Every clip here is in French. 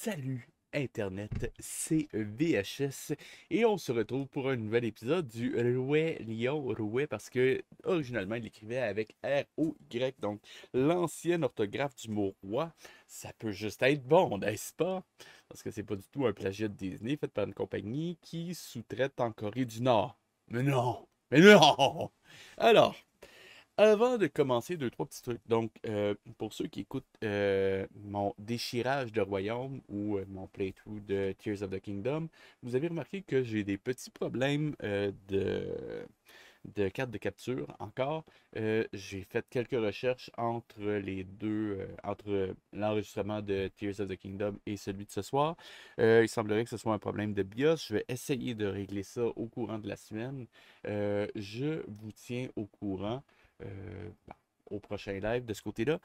Salut Internet, c'est VHS et on se retrouve pour un nouvel épisode du Rouet Lion Rouet parce que originalement il écrivait avec R-O-Y, donc l'ancienne orthographe du mot roi. Ça peut juste être bon, n'est-ce pas? Parce que c'est pas du tout un plagiat de Disney fait par une compagnie qui sous-traite en Corée du Nord. Mais non! Mais non! Alors, avant de commencer, deux, trois petits trucs. Donc, pour ceux qui écoutent mon déchirage de royaume ou mon playthrough de Tears of the Kingdom, vous avez remarqué que j'ai des petits problèmes de carte de capture encore. J'ai fait quelques recherches entre les deux, entre l'enregistrement de Tears of the Kingdom et celui de ce soir. Il semblerait que ce soit un problème de BIOS. Je vais essayer de régler ça au courant de la semaine. Je vous tiens au courant. Au prochain live de ce côté-là.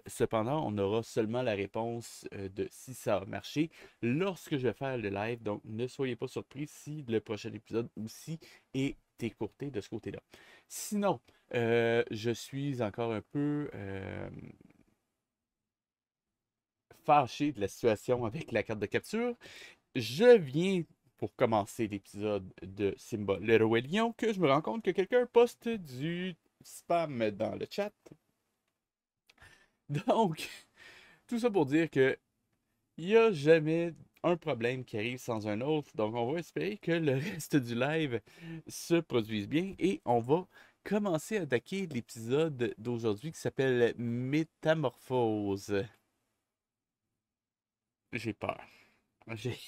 Cependant, on aura seulement la réponse de si ça a marché lorsque je vais faire le live. Donc, ne soyez pas surpris si le prochain épisode aussi est écourté de ce côté-là. Sinon, je suis encore un peu fâché de la situation avec la carte de capture. Je viens pour commencer l'épisode de Simba le Roi Lion que je me rends compte que quelqu'un poste du spam dans le chat. Donc, tout ça pour dire que il n'y a jamais un problème qui arrive sans un autre. Donc, on va espérer que le reste du live se produise bien et on va commencer à attaquer l'épisode d'aujourd'hui qui s'appelle Métamorphose. J'ai peur. J'ai-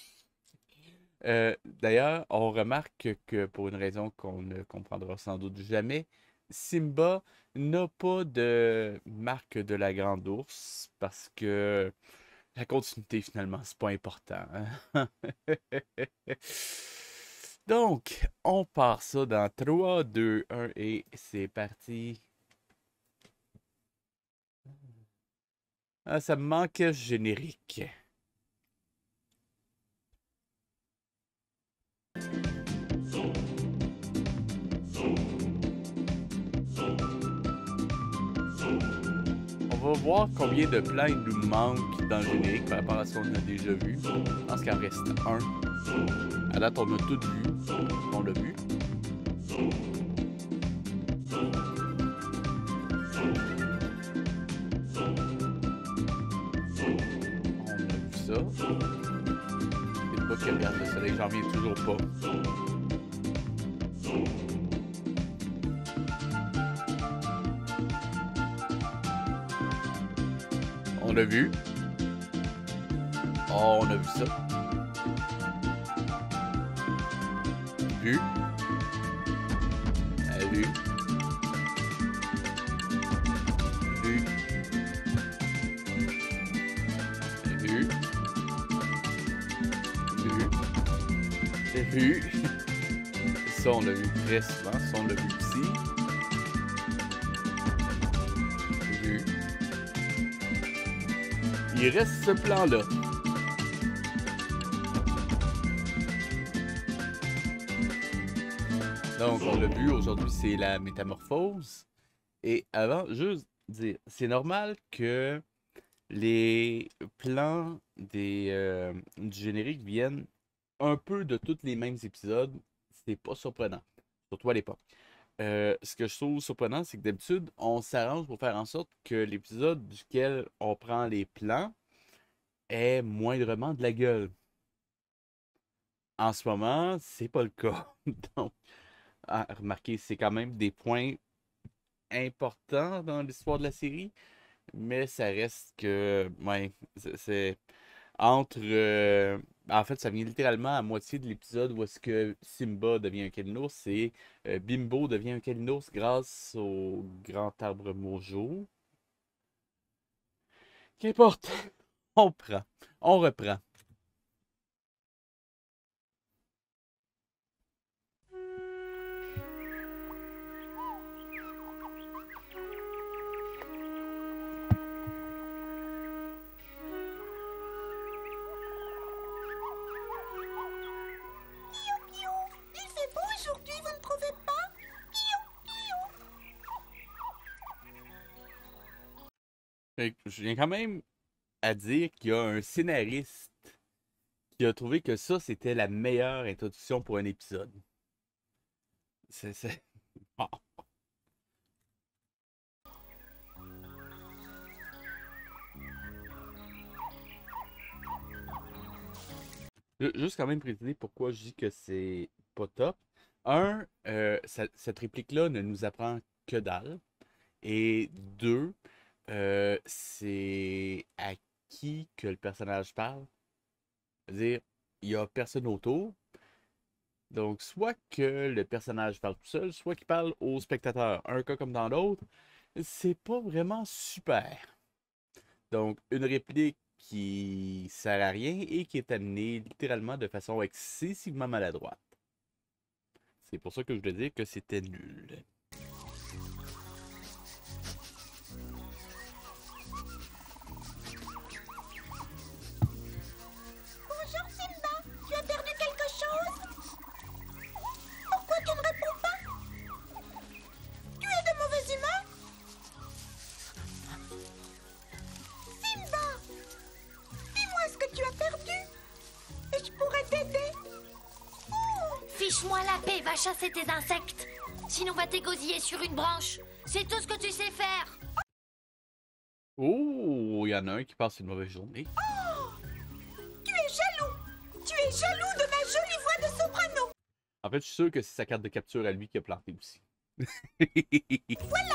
D'ailleurs, on remarque que pour une raison qu'on ne comprendra sans doute jamais, Simba n'a pas de marque de la grande ours parce que la continuité, finalement, c'est pas important, hein. Donc, on part ça dans 3, 2, 1 et c'est parti. Ah, ça me manque générique. On va voir combien de plans il nous manque dans le générique par rapport à ce qu'on a déjà vu. Je pense qu'il en reste un. À date, on a tout vu. On l'a vu. On a vu ça. C'est pas qui regarde le soleil, j'en reviens toujours pas. On l'a vu. Oh, on a vu ça. Vu. Vu. Vu. Vu. Vu. Vu. Ça, on l'a vu très souvent. Ça, on l'a vu ici. Vu. Il reste ce plan-là. Donc, on l'a vu, aujourd'hui, c'est la métamorphose. Et avant, juste dire, c'est normal que les plans du générique viennent un peu de tous les mêmes épisodes. C'est pas surprenant, surtout à l'époque. Ce que je trouve surprenant, c'est que d'habitude, on s'arrange pour faire en sorte que l'épisode duquel on prend les plans ait moindrement de la gueule. En ce moment, c'est pas le cas. Donc, remarquez, c'est quand même des points importants dans l'histoire de la série, mais ça reste que, ouais, c'est entre, en fait, ça vient littéralement à moitié de l'épisode où est-ce que Simba devient un Kalinours et Bimbo devient un Kalinours grâce au grand arbre Mojo. Qu'importe, on prend, on reprend. Il fait beau aujourd'hui, vous ne trouvez pas? Fait que je viens quand même à dire qu'il y a un scénariste qui a trouvé que ça, c'était la meilleure introduction pour un épisode. C'est... Ah. Juste quand même préciser pourquoi je dis que c'est pas top. Un, cette réplique-là ne nous apprend que dalle. Et deux, c'est à qui que le personnage parle. C'est-à-dire, il n'y a personne autour. Donc, soit que le personnage parle tout seul, soit qu'il parle au spectateur. Un cas comme dans l'autre, c'est pas vraiment super. Donc, une réplique qui sert à rien et qui est amenée littéralement de façon excessivement maladroite. C'est pour ça que je voulais dire que c'était nul. Bonjour Simba, tu as perdu quelque chose? Pourquoi tu ne réponds pas? Tu es de mauvaise humeur? Simba, dis-moi ce que tu as perdu et je pourrais t'aider. Fiche-moi la paix, va chasser tes insectes. Sinon va t'égosiller sur une branche. C'est tout ce que tu sais faire. Oh, il y en a un qui passe une mauvaise journée. Tu es jaloux. Tu es jaloux de ma jolie voix de soprano. En fait, je suis sûr que c'est sa carte de capture à lui qui a planté aussi. Voilà.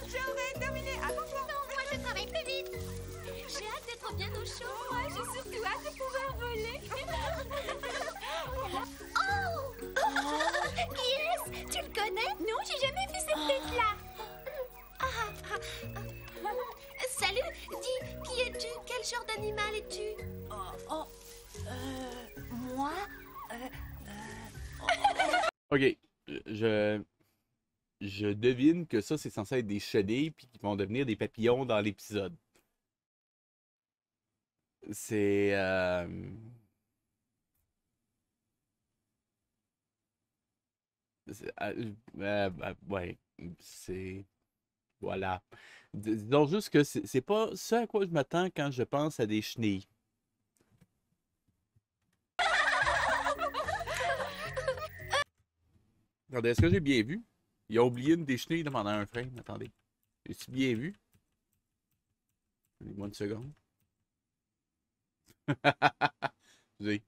J'aurais dominé. Attends-toi. Non, moi je travaille plus vite. J'ai hâte d'être bien au chaud. Moi, j'ai surtout hâte de pouvoir voler. Oh, qui est-ce? Tu le connais? Non, j'ai jamais vu cette tête-là. Salut, dis, qui es-tu? Quel genre d'animal es-tu? Moi? Ok, je devine que ça, c'est censé être des chenilles puis qu'ils vont devenir des papillons dans l'épisode. C'est... ouais, c'est... Voilà. Disons juste que c'est pas ce à quoi je m'attends quand je pense à des chenilles. Attendez, est-ce que j'ai bien vu? Il a oublié une des chenilles pendant un frame. Attendez. J'ai-tu bien vu? Donnez-moi une seconde. Excusez.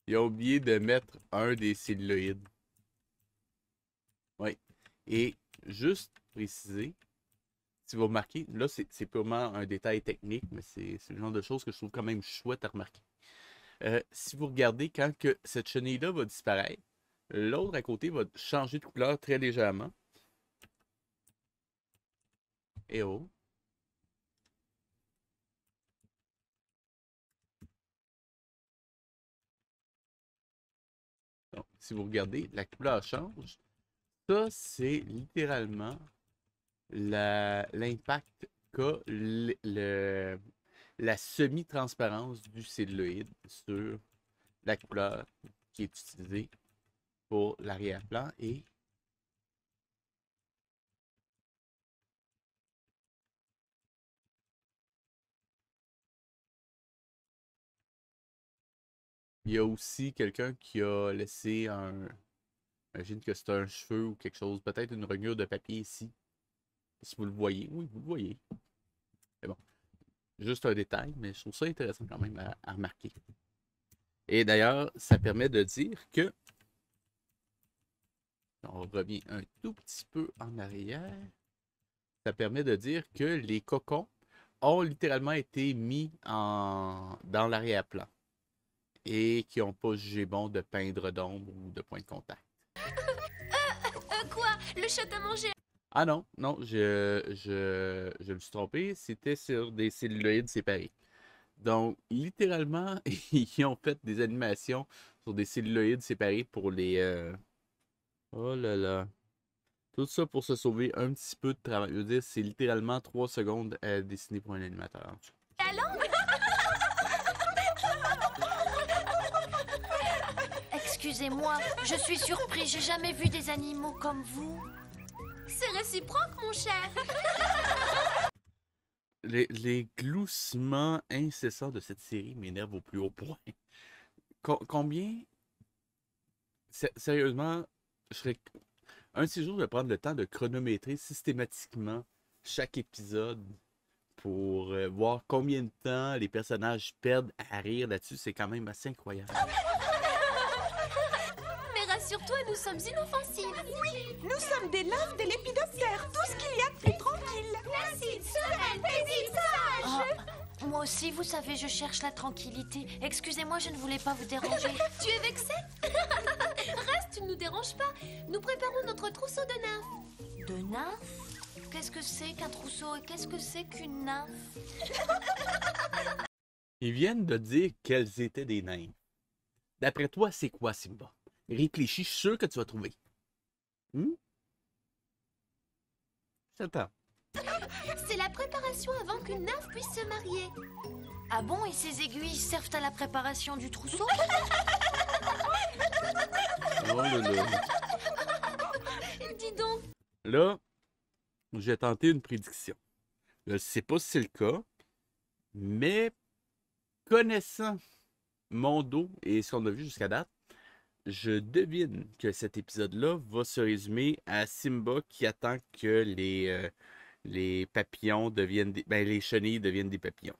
Il a oublié de mettre un des celluloïdes. Oui. Et juste préciser, si vous remarquez, là c'est purement un détail technique, mais c'est le genre de choses que je trouve quand même chouette à remarquer. Si vous regardez, quand que cette chenille-là va disparaître, l'autre à côté va changer de couleur très légèrement. Et oh. Donc, si vous regardez, la couleur change. Ça, c'est littéralement l'impact qu'a la semi-transparence du celluloïd sur la couleur qui est utilisée pour l'arrière-plan. Et il y a aussi quelqu'un qui a laissé un... J'imagine que c'est un cheveu ou quelque chose, peut-être une rognure de papier ici. Si vous le voyez, oui, vous le voyez. C'est bon. Juste un détail, mais je trouve ça intéressant quand même à remarquer. Et d'ailleurs, ça permet de dire que... On revient un tout petit peu en arrière. Ça permet de dire que les cocons ont littéralement été mis dans l'arrière-plan. Et qui n'ont pas jugé bon de peindre d'ombre ou de point de contact. Quoi? Le chat t'a mangé? Ah non, non, je me suis trompé. C'était sur des celluloïdes séparés. Donc, littéralement, ils ont fait des animations sur des celluloïdes séparés pour les... Oh là là. Tout ça pour se sauver un petit peu de travail. Je veux dire, c'est littéralement 3 secondes à dessiner pour un animateur. La langue? Excusez-moi, je suis surpris, j'ai jamais vu des animaux comme vous. C'est réciproque, mon cher. Les gloussements incessants de cette série m'énervent au plus haut point. Combien... Sérieusement, un de ces jours, je vais prendre le temps de chronométrer systématiquement chaque épisode pour voir combien de temps les personnages perdent à rire là-dessus. C'est quand même assez incroyable. Mais rassure-toi, nous sommes inoffensifs. Oui, nous sommes des nymphes de l'épidoptère. Tout ce qu'il y a de plus tranquille. Placide, sereine, paisible, sage. Moi aussi, vous savez, je cherche la tranquillité. Excusez-moi, je ne voulais pas vous déranger. Tu es vexé? Reste, tu ne nous déranges pas. Nous préparons notre trousseau de nymphes. De nymphes? Qu'est-ce que c'est qu'un trousseau et qu'est-ce que c'est qu'une nymphe? Ils viennent de dire qu'elles étaient des nymphes. D'après toi, c'est quoi, Simba? Réfléchis, je suis sûr que tu vas trouver. J'attends. C'est la préparation avant qu'une nymphe puisse se marier. Ah bon, et ces aiguilles servent à la préparation du trousseau? Oh là là. Dis donc. Là, je vais tenter une prédiction. Je ne sais pas si c'est le cas, mais connaissant mon dos et ce qu'on a vu jusqu'à date, je devine que cet épisode-là va se résumer à Simba qui attend que les papillons deviennent les chenilles deviennent des papillons.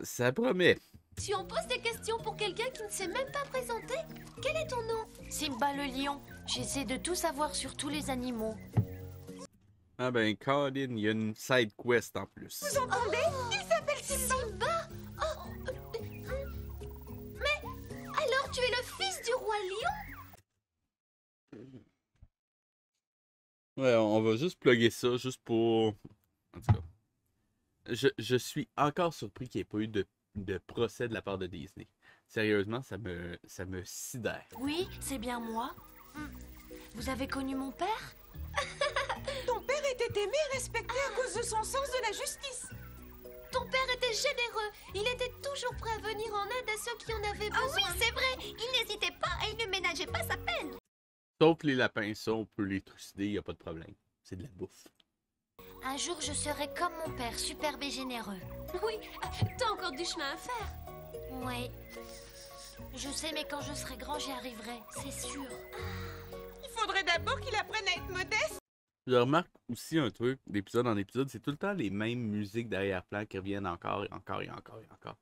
Ça promet. Tu en poses des questions pour quelqu'un qui ne s'est même pas présenté? Quel est ton nom? Simba le lion. J'essaie de tout savoir sur tous les animaux. Ah ben, Colin, il y a une side quest en plus. Vous entendez? Il s'appelle Simba. Simba? Mais alors tu es le fils du roi lion? Ouais, on va juste plugger ça, juste pour... En tout cas, je suis encore surpris qu'il n'y ait pas eu de procès de la part de Disney. Sérieusement, ça me sidère. Oui, c'est bien moi. Vous avez connu mon père? Ton père était aimé et respecté à cause de son sens de la justice. Ton père était généreux. Il était toujours prêt à venir en aide à ceux qui en avaient besoin. Ah oui, c'est vrai. Il n'hésitait pas et il ne ménageait pas sa peine. Sauf les lapins, ça, on peut les trucider, il n'y a pas de problème. C'est de la bouffe. Un jour, je serai comme mon père, superbe et généreux. Oui, t'as encore du chemin à faire. Oui. Je sais, mais quand je serai grand, j'y arriverai, c'est sûr. Il faudrait d'abord qu'il apprenne à être modeste. Je remarque aussi un truc, d'épisode en épisode, c'est tout le temps les mêmes musiques d'arrière-plan qui reviennent encore et encore et encore et encore.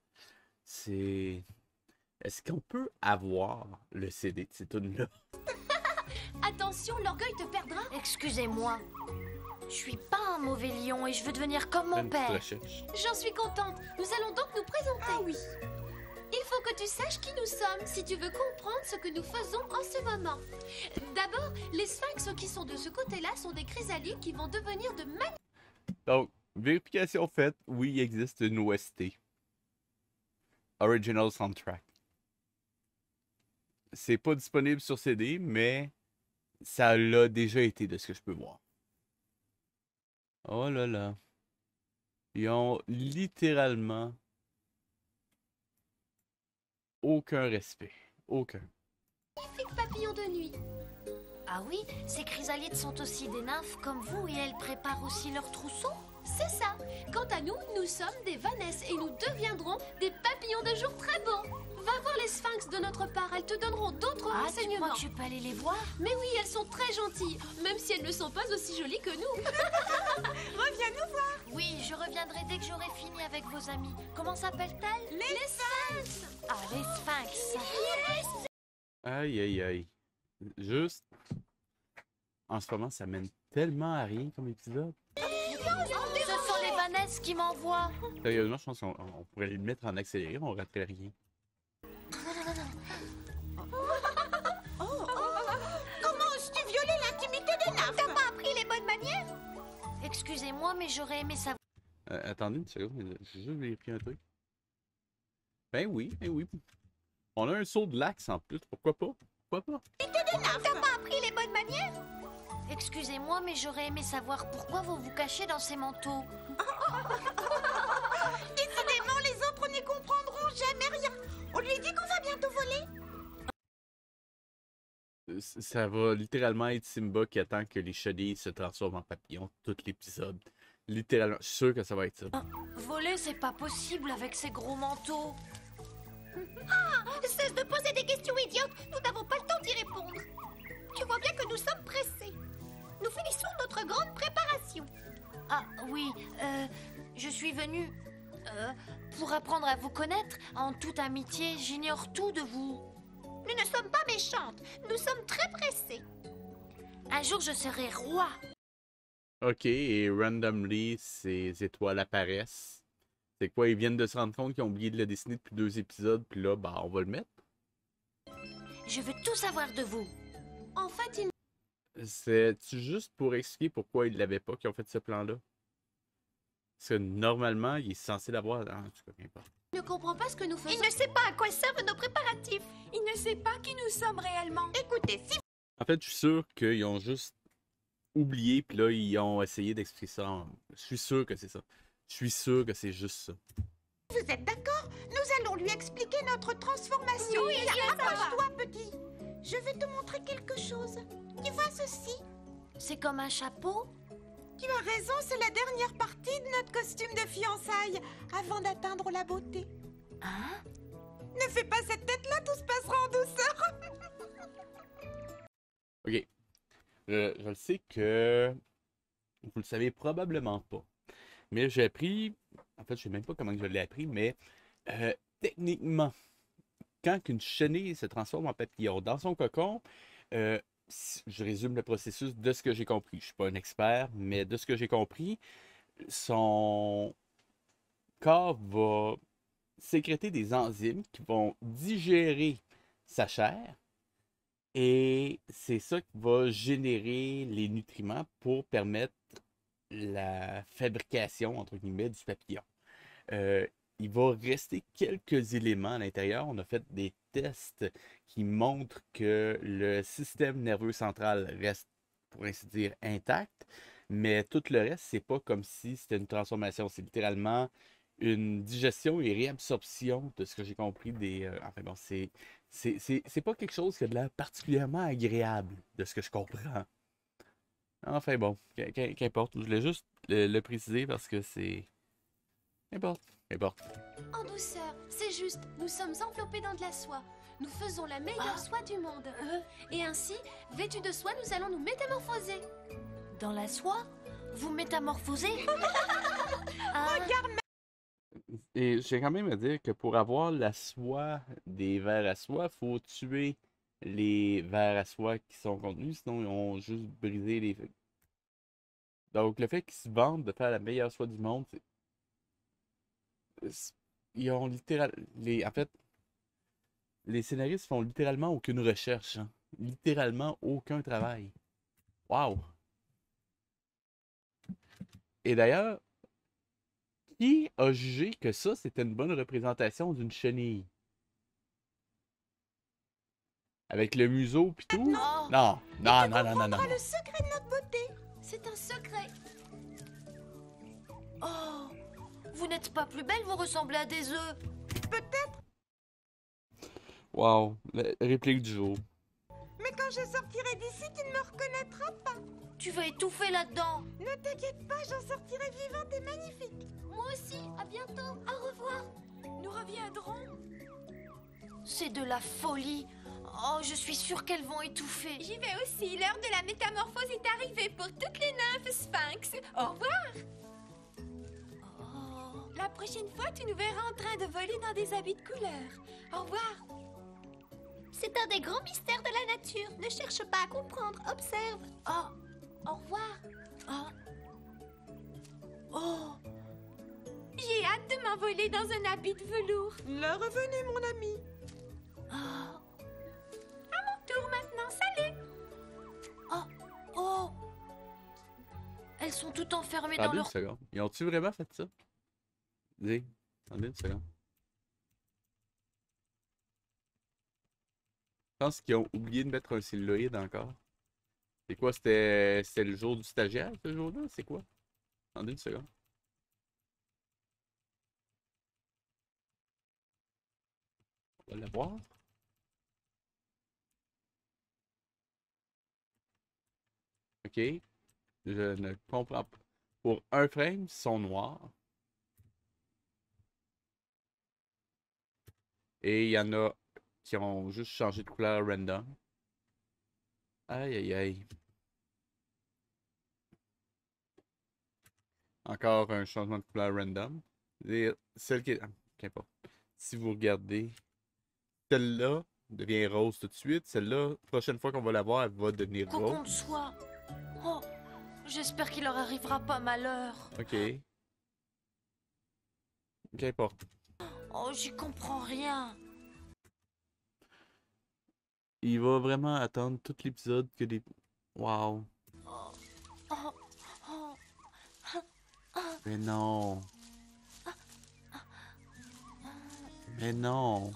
C'est... Est-ce qu'on peut avoir le CD de ces tunes-là? Attention, l'orgueil te perdra. Excusez-moi. Je suis pas un mauvais lion et je veux devenir comme mon Une petite père. recherche. J'en suis contente. Nous allons donc nous présenter. Ah oui. Il faut que tu saches qui nous sommes si tu veux comprendre ce que nous faisons en ce moment. D'abord, les sphinx qui sont de ce côté-là sont des chrysalides qui vont devenir de magnifiques. Donc, vérification faite, oui, il existe une OST. Original Soundtrack. C'est pas disponible sur CD, mais ça l'a déjà été de ce que je peux voir. Oh là là. Ils ont littéralement aucun respect. Aucun. papillons de nuit. Ah oui, ces chrysalides sont aussi des nymphes comme vous et elles préparent aussi leur trousseau? C'est ça. Quant à nous, nous sommes des vanesses et nous deviendrons des papillons de jour très beaux. Va voir les sphinx de notre part, elles te donneront d'autres Ah, tu renseignements. crois que je peux aller les voir? Mais oui, elles sont très gentilles, même si elles ne sont pas aussi jolies que nous. Reviens nous voir. Oui, je reviendrai dès que j'aurai fini avec vos amis. Comment s'appellent-elles? Les sphinx. Ah, les sphinx. Aïe, aïe, aïe. Juste, en ce moment, ça mène tellement à rien comme épisode. Ce sont les vanesses qui m'envoient. Sérieusement, je pense qu'on pourrait le mettre en accéléré, on raterait rien. Comment oses-tu violer l'intimité des nymphes? T'as pas appris les bonnes manières? Excusez-moi, mais j'aurais aimé savoir. Attendez une seconde, j'ai juste vérifié un truc. Ben oui, ben oui. On a un saut de l'axe en plus, pourquoi pas? Pourquoi pas? T'as pas appris les bonnes manières? Excusez-moi, mais j'aurais aimé savoir pourquoi vous vous cachez dans ces manteaux. Décidément, les autres n'y comprendront jamais rien. On lui dit qu'on va bientôt voler. Ça va littéralement être Simba qui attend que les chenilles se transforment en papillons tout l'épisode. Littéralement, je suis sûr que ça va être ça. Voler, c'est pas possible avec ces gros manteaux. Cesse de poser des questions idiotes. Nous n'avons pas le temps d'y répondre. Tu vois bien que nous sommes pressés. Nous finissons notre grande préparation. Ah oui, je suis venue pour apprendre à vous connaître. En toute amitié, j'ignore tout de vous. Nous ne sommes pas méchantes. Nous sommes très pressés. Un jour, je serai roi. Ok, et randomly, ces étoiles apparaissent. C'est quoi, ils viennent de se rendre compte qu'ils ont oublié de le dessiner depuis 2 épisodes, puis là, bah, on va le mettre. Je veux tout savoir de vous. En fait, C'est juste pour expliquer pourquoi ils l'avaient pas, qu'ils ont fait ce plan-là. Parce que normalement, il est censé l'avoir. En tout cas, n'importe. il ne comprend pas ce que nous faisons. Il ne sait pas à quoi servent nos préparatifs. Il ne sait pas qui nous sommes réellement. Écoutez, si En fait, je suis sûr qu'ils ont juste oublié, puis là, ils ont essayé d'expliquer ça. Je suis sûr que c'est ça. Je suis sûr que c'est juste ça. vous êtes d'accord, nous allons lui expliquer notre transformation. Oui, Approche-toi, petit. Je vais te montrer quelque chose. Tu vois ceci? C'est comme un chapeau? Tu as raison, c'est la dernière partie de notre costume de fiançailles, avant d'atteindre la beauté. Hein? Ne fais pas cette tête-là, tout se passera en douceur. Ok. Je le sais que vous le savez probablement pas. Mais j'ai appris. En fait, je sais même pas comment je l'ai appris, mais techniquement, quand une chenille se transforme en papillon dans son cocon, je résume le processus de ce que j'ai compris. Je suis pas un expert, mais de ce que j'ai compris, son corps va sécréter des enzymes qui vont digérer sa chair. Et c'est ça qui va générer les nutriments pour permettre la fabrication, entre guillemets, du papillon. Il va rester quelques éléments à l'intérieur. On a fait des tests qui montrent que le système nerveux central reste, pour ainsi dire, intact, mais tout le reste, c'est pas comme si c'était une transformation. C'est littéralement une digestion et réabsorption de ce que j'ai compris des. Enfin bon, c'est pas quelque chose qui a de l'air particulièrement agréable de ce que je comprends. Enfin bon, qu'importe. Je voulais juste le préciser parce que c'est. Qu'importe. Qu'importe. En douceur, c'est juste, nous sommes enveloppés dans de la soie. Nous faisons la meilleure soie du monde. Et ainsi, vêtus de soie, nous allons nous métamorphoser. Dans la soie? Vous métamorphosez? Et j'ai quand même à dire que pour avoir la soie des vers à soie, faut tuer les vers à soie qui sont contenus, sinon ils ont juste brisé les. Donc le fait qu'ils se vantent de faire la meilleure soie du monde, ils ont littéralement. En fait, les scénaristes font littéralement aucune recherche. Hein. Littéralement aucun travail. Wow! Et d'ailleurs, qui a jugé que ça, c'était une bonne représentation d'une chenille? Avec le museau pis tout? Oh, Non, non, non, non, non, non. Le secret de notre beauté. C'est un secret. oh, vous n'êtes pas plus belle, vous ressemblez à des œufs. Wow, la réplique du jour. Mais quand je sortirai d'ici, tu ne me reconnaîtras pas. Tu vas étouffer là-dedans. Ne t'inquiète pas, j'en sortirai vivante et magnifique. Moi aussi, à bientôt. Au revoir. Nous reviendrons. C'est de la folie. Oh, je suis sûre qu'elles vont étouffer. J'y vais aussi. L'heure de la métamorphose est arrivée pour toutes les nymphes sphinx. Au revoir. Oh, La prochaine fois, tu nous verras en train de voler dans des habits de couleur. Au revoir. C'est un des grands mystères de la nature. Ne cherche pas à comprendre, observe. oh, Au revoir. oh. J'ai hâte de m'envoler dans un habit de velours. La revenue, mon ami. Ah, Tour maintenant, salut. oh. Elles sont toutes enfermées dans Attendez une leur... seconde. Ils ont-tu vraiment fait ça? Dis, attendez une seconde. Je pense qu'ils ont oublié de mettre un celluloïde encore. C'est quoi? C'était le jour du stagiaire, ce jour-là? C'est quoi? Attendez une seconde. On va la voir. Ok. Je ne comprends pas. Pour un frame, ils sont noirs. Et il y en a qui ont juste changé de couleur random. Aïe, aïe, aïe. Encore un changement de couleur random. Et celle qui est... Qu'importe. Si vous regardez, celle-là devient rose tout de suite. Celle-là, prochaine fois qu'on va la voir, elle va devenir Cocon de rose. soie. Oh, j'espère qu'il leur arrivera pas malheur. Ok. Qu'importe. Oh, j'y comprends rien. Il va vraiment attendre tout l'épisode que des... Wow. Oh, oh, oh. Mais non. Mais non.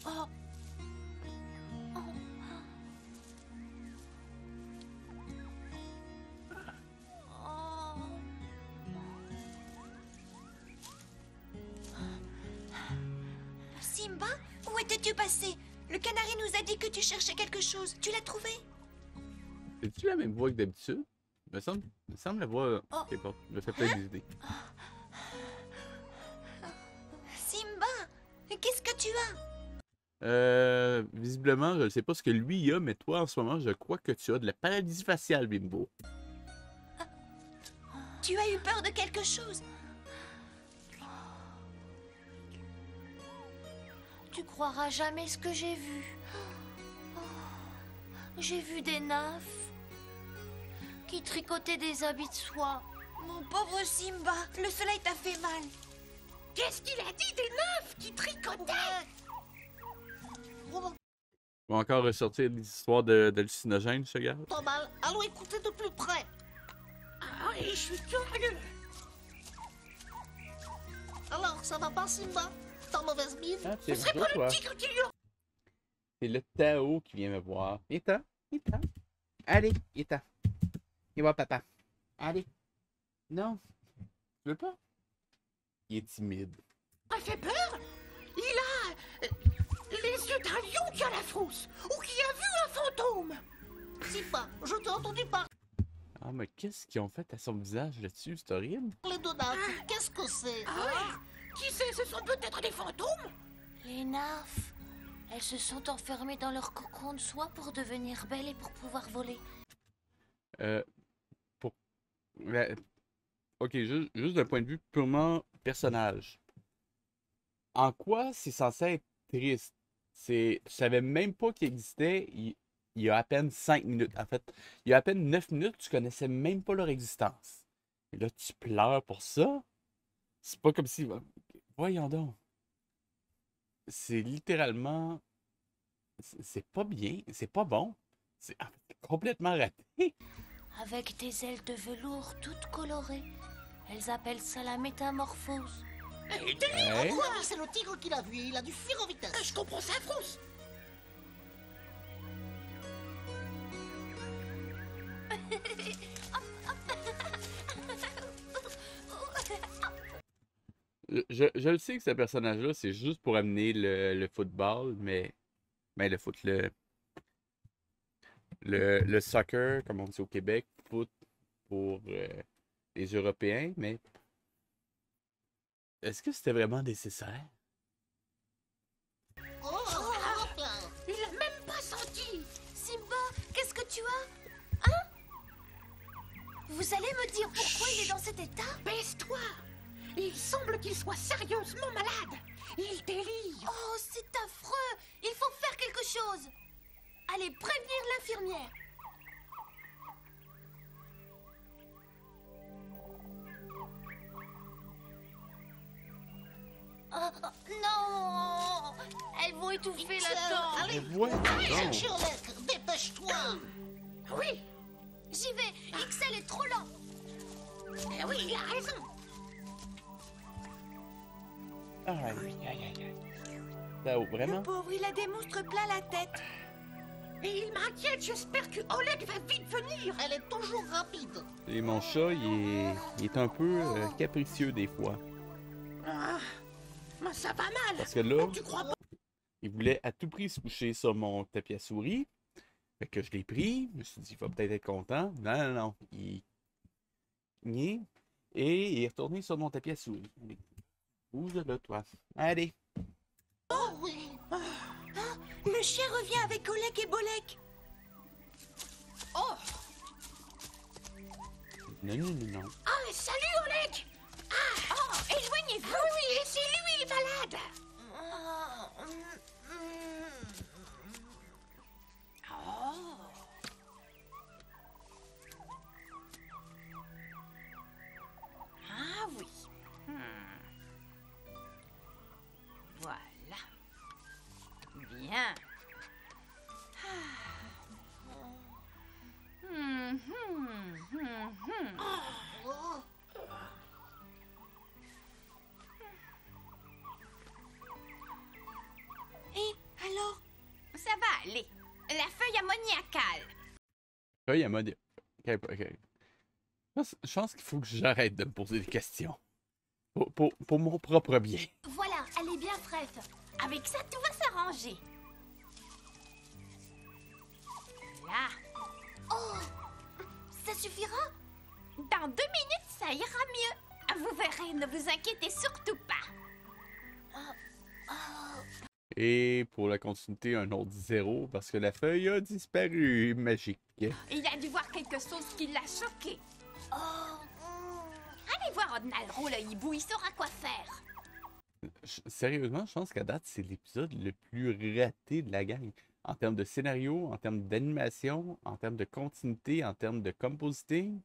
Oh. Simba, où étais-tu passé? Le canari nous a dit que tu cherchais quelque chose. Tu l'as trouvé? C'est-tu la même voix que d'habitude? Me semble la voix... Oh. Qu'importe. Je me fais plein d'idées. Simba, qu'est-ce que tu as? Visiblement, je ne sais pas ce que lui a, mais toi, en ce moment, je crois que tu as de la paralysie faciale, Bimbo. Tu as eu peur de quelque chose? Tu croiras jamais ce que j'ai vu. Oh, j'ai vu des nymphes qui tricotaient des habits de soie. Mon pauvre Simba, le soleil t'a fait mal. Qu'est-ce qu'il a dit des nymphes qui tricotaient? On va encore ressortir des histoires d'hallucinogènes, ce gars. Pas mal. Allons écouter de plus près. Ah oui, je suis curieux. Alors, ça va pas, Simba? T'es en mauvaise mine? Ah, Ce serait pas le tigre qui lui C'est le Tao qui vient me voir. Viens-t'en, viens-t'en. Allez, viens-t'en. Viens voir papa. Allez. Non. Tu veux pas? Il est timide. a fait peur? Il a les yeux d'un lion qui a la frousse ou qui a vu un fantôme. Simba, je t'ai entendu parler Ah, mais qu'est-ce qu'ils ont fait à son visage là-dessus? C'est horrible. de nymphes. Qu'est-ce que c'est? Ah ouais? Qui sait, ce sont peut-être des fantômes? Les nymphes, elles se sont enfermées dans leur cocon de soie pour devenir belles et pour pouvoir voler. Pour... Ok, juste d'un point de vue purement personnage. En quoi c'est censé être triste? Tu savais même pas qu'il existait il y a à peine 5 minutes. En fait, il y a à peine 9 minutes, tu connaissais même pas leur existence. Et là, tu pleures pour ça? C'est pas comme si... Voyons donc. C'est littéralement... C'est pas bien, c'est pas bon. C'est complètement raté. Avec des ailes de velours toutes colorées. Elles appellent ça la métamorphose. Ouais. Oui, c'est le tigre qui l'a vu. Il a dû fuir en vitesse. Je comprends sa frousse. Je le sais que ce personnage-là, c'est juste pour amener le football, mais le foot, le soccer, comme on dit au Québec, foot pour les Européens, mais est-ce que c'était vraiment nécessaire? Il l'a même pas senti. Simba, qu'est-ce que tu as? Hein? Vous allez me dire pourquoi il est dans cet état? Baisse-toi. Il semble qu'il soit sérieusement malade. Il délire. Oh, c'est affreux! Il faut faire quelque chose! Allez prévenir l'infirmière! Non! Elles vont étouffer là-dedans! Allez, Voyons donc. cherche Olek. Dépêche-toi. Oui. J'y vais! XL est trop lent! Oui, il a raison. Aïe, aïe, aïe, aïe. Tao, vraiment? Pauvre, il a des monstres plein la tête. Et il m'inquiète. J'espère que Oleg va vite venir. Elle est toujours rapide. Et mon chat, il est un peu capricieux des fois. Ah, mais ça va mal. Parce que là, Tu crois pas? Il voulait à tout prix se coucher sur mon tapis à souris. Fait que je l'ai pris. Je me suis dit, il va peut-être être content. Non, non, non. Il niait. Et il est retourné sur mon tapis à souris. Allez. Bouge de là, toi. Allez. Oh oui. Le chien revient avec Olek et Bolek. Oh, Non, non, non, non. ah, salut Oleg. Ah, oh, éloignez-vous. Oui, et c'est lui le malade. Oh. Ah oui. Voilà. Bien. Et alors? Ça va aller. La feuille ammoniacale. Là, il y a mode. Ok, ok. Je pense qu'il faut que j'arrête de me poser des questions. Pour mon propre bien. Voilà, elle est bien prête. Avec ça, tout va s'arranger. Là. Oh, ça suffira? Dans 2 minutes, ça ira mieux. Vous verrez, ne vous inquiétez surtout pas. Et pour la continuité, un autre 0 parce que la feuille a disparu. Magique. Il a dû voir quelque chose qui l'a choqué. Allez voir Odnalro, le hibou, il saura quoi faire. Sérieusement, je pense qu'à date, c'est l'épisode le plus raté de la gang. En termes de scénario, en termes d'animation, en termes de continuité, en termes de compositing.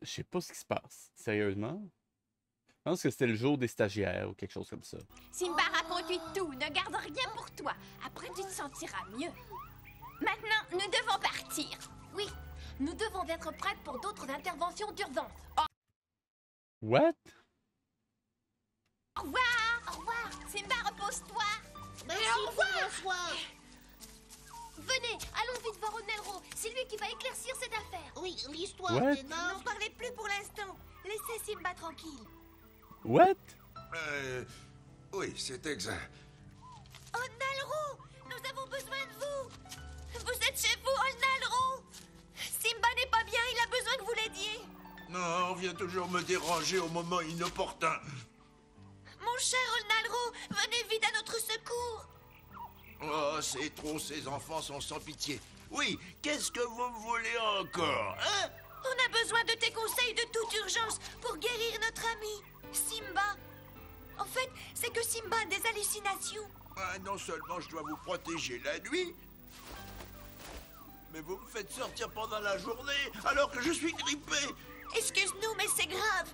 Je sais pas ce qui se passe. Sérieusement. Je pense que c'était le jour des stagiaires ou quelque chose comme ça. Simba, raconte-lui tout, ne garde rien pour toi. Après, tu te sentiras mieux. Maintenant, nous devons partir. Oui, nous devons être prêtes pour d'autres interventions d'urgence. What? Au revoir. Au revoir. Simba, repose-toi. Merci, au revoir. bonsoir. Venez, allons vite voir Odnalro. C'est lui qui va éclaircir cette affaire. Oui, l'histoire What? des nains. N'en parlez plus pour l'instant. Laissez Simba tranquille. What? Oui, c'est exact. Odnalro, nous avons besoin de vous. Vous êtes chez vous, Odnalro. Simba n'est pas bien, il a besoin que vous l'aidiez. Non, on vient toujours me déranger au moment inopportun. Mon cher Odnalro, venez vite à notre secours. Oh, c'est trop, ces enfants sont sans pitié. Oui, qu'est-ce que vous voulez encore, hein? On a besoin de tes conseils de toute urgence pour guérir notre ami, Simba. En fait, c'est que Simba a des hallucinations. Ah, non seulement je dois vous protéger la nuit, mais vous me faites sortir pendant la journée alors que je suis grippé. Excuse-nous, mais c'est grave.